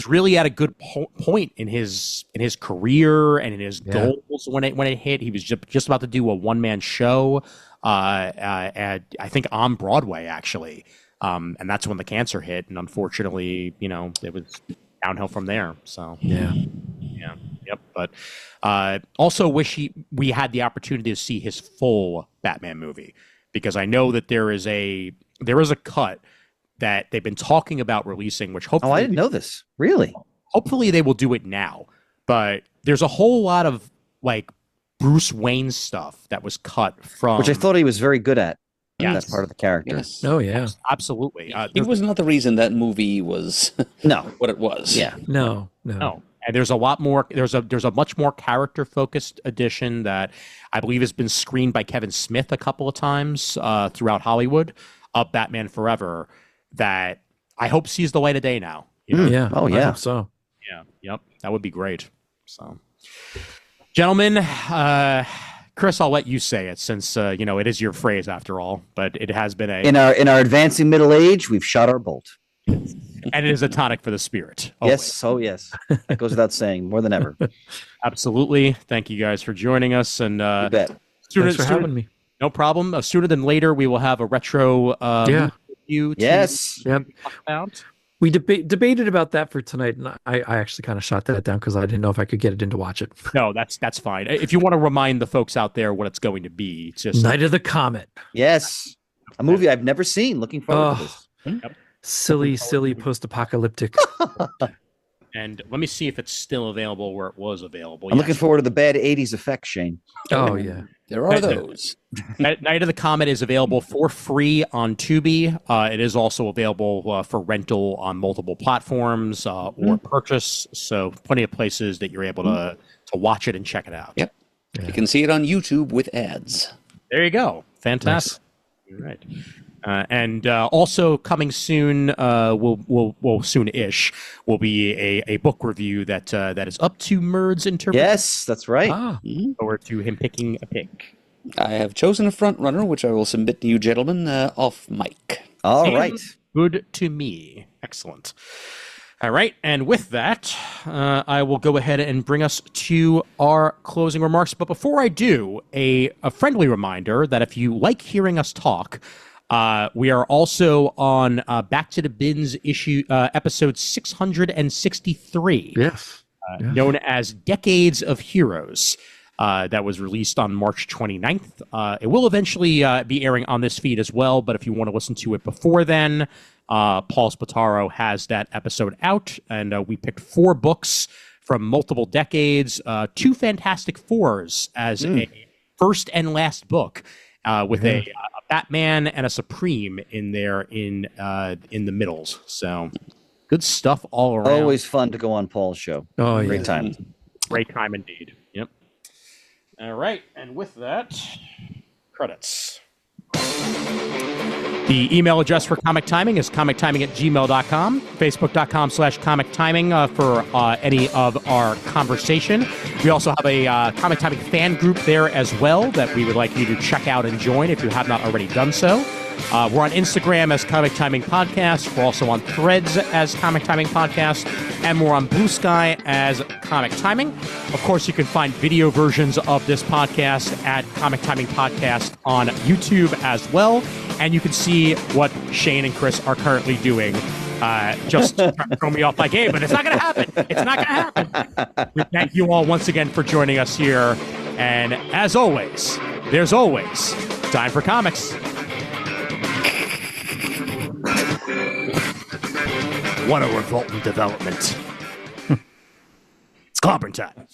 really at a good point in his career and in his goals when it hit. He was just about to do a one-man show, I think on Broadway actually, and that's when the cancer hit. And unfortunately, it was downhill from there. So yep. But also wish we had the opportunity to see his full Batman movie, because I know that there is a cut that they've been talking about releasing, which hopefully... Oh, I didn't know this. Really? Hopefully they will do it now. But there's a whole lot of, Bruce Wayne stuff that was cut from... Which I thought he was very good at. Yeah, that's part of the character. Yes. Oh, yeah. Absolutely. It was not the reason that movie was what it was. Yeah. No. And there's a lot more. There's a much more character focused edition that I believe has been screened by Kevin Smith a couple of times throughout Hollywood of Batman Forever that I hope sees the light of day now. Yeah. Oh yeah. I hope so. Yeah. Yep. That would be great. So, gentlemen, Chris, I'll let you say it since it is your phrase after all. But it has been In our advancing middle age, we've shot our bolt. and it is a tonic for the spirit. Yes, oh yes, that goes without saying, more than ever. Absolutely. Thank you guys for joining us, and You bet. Thanks for having me. no problem. Sooner than later, we will have a retro review. Yes. Yep. Talk about. We debated about that for tonight, and I actually kind of shot that down because I didn't know if I could get it in to watch it. No, that's fine. If you want to remind the folks out there what it's going to be, it's just Night of the Comet. Yes, a movie I've never seen. Looking forward to this. Yep. Silly post-apocalyptic. And let me see if it's still available where it was available. I'm looking forward to the bad '80s effects, Shane. Oh yeah, There are those. Night of the Comet is available for free on Tubi. It is also available for rental on multiple platforms or purchase. So plenty of places that you're able to watch it and check it out. Yep. Yeah. You can see it on YouTube with ads. There you go. Fantastic. Nice. All right. And also coming soon, will soon-ish, will be a book review that is up to Murd's interpretation. Yes, that's right. Or to him picking a pick. I have chosen a front runner, which I will submit to you gentlemen off mic. All right. Good to me. Excellent. All right, and with that, I will go ahead and bring us to our closing remarks. But before I do, a friendly reminder that if you like hearing us talk, we are also on Back to the Bins episode 663. Yes. Known as Decades of Heroes. That was released on March 29th. It will eventually be airing on this feed as well, but if you want to listen to it before then, Paul Spataro has that episode out, and we picked 4 books from multiple decades, 2 Fantastic Fours as a first and last book, with a Batman and a Supreme in there in the middles. So good stuff all around. Always fun to go on Paul's show. Oh, yeah. Great time. Great time indeed. Yep. All right, and with that, credits. The email address for Comic Timing is comictiming@gmail.com, facebook.com/Comic Timing for any of our conversation. We also have a Comic Timing fan group there as well that we would like you to check out and join if you have not already done so. We're on Instagram as Comic Timing Podcast. We're also on Threads as Comic Timing Podcast. And we're on Bluesky as Comic Timing. Of course, you can find video versions of this podcast at Comic Timing Podcast on YouTube as well. And you can see what Shane and Chris are currently doing. Just trying to throw me off my game, but it's not going to happen. It's not going to happen. We thank you all once again for joining us here. And as always, there's always time for comics. What a revolting development. It's clobbering time.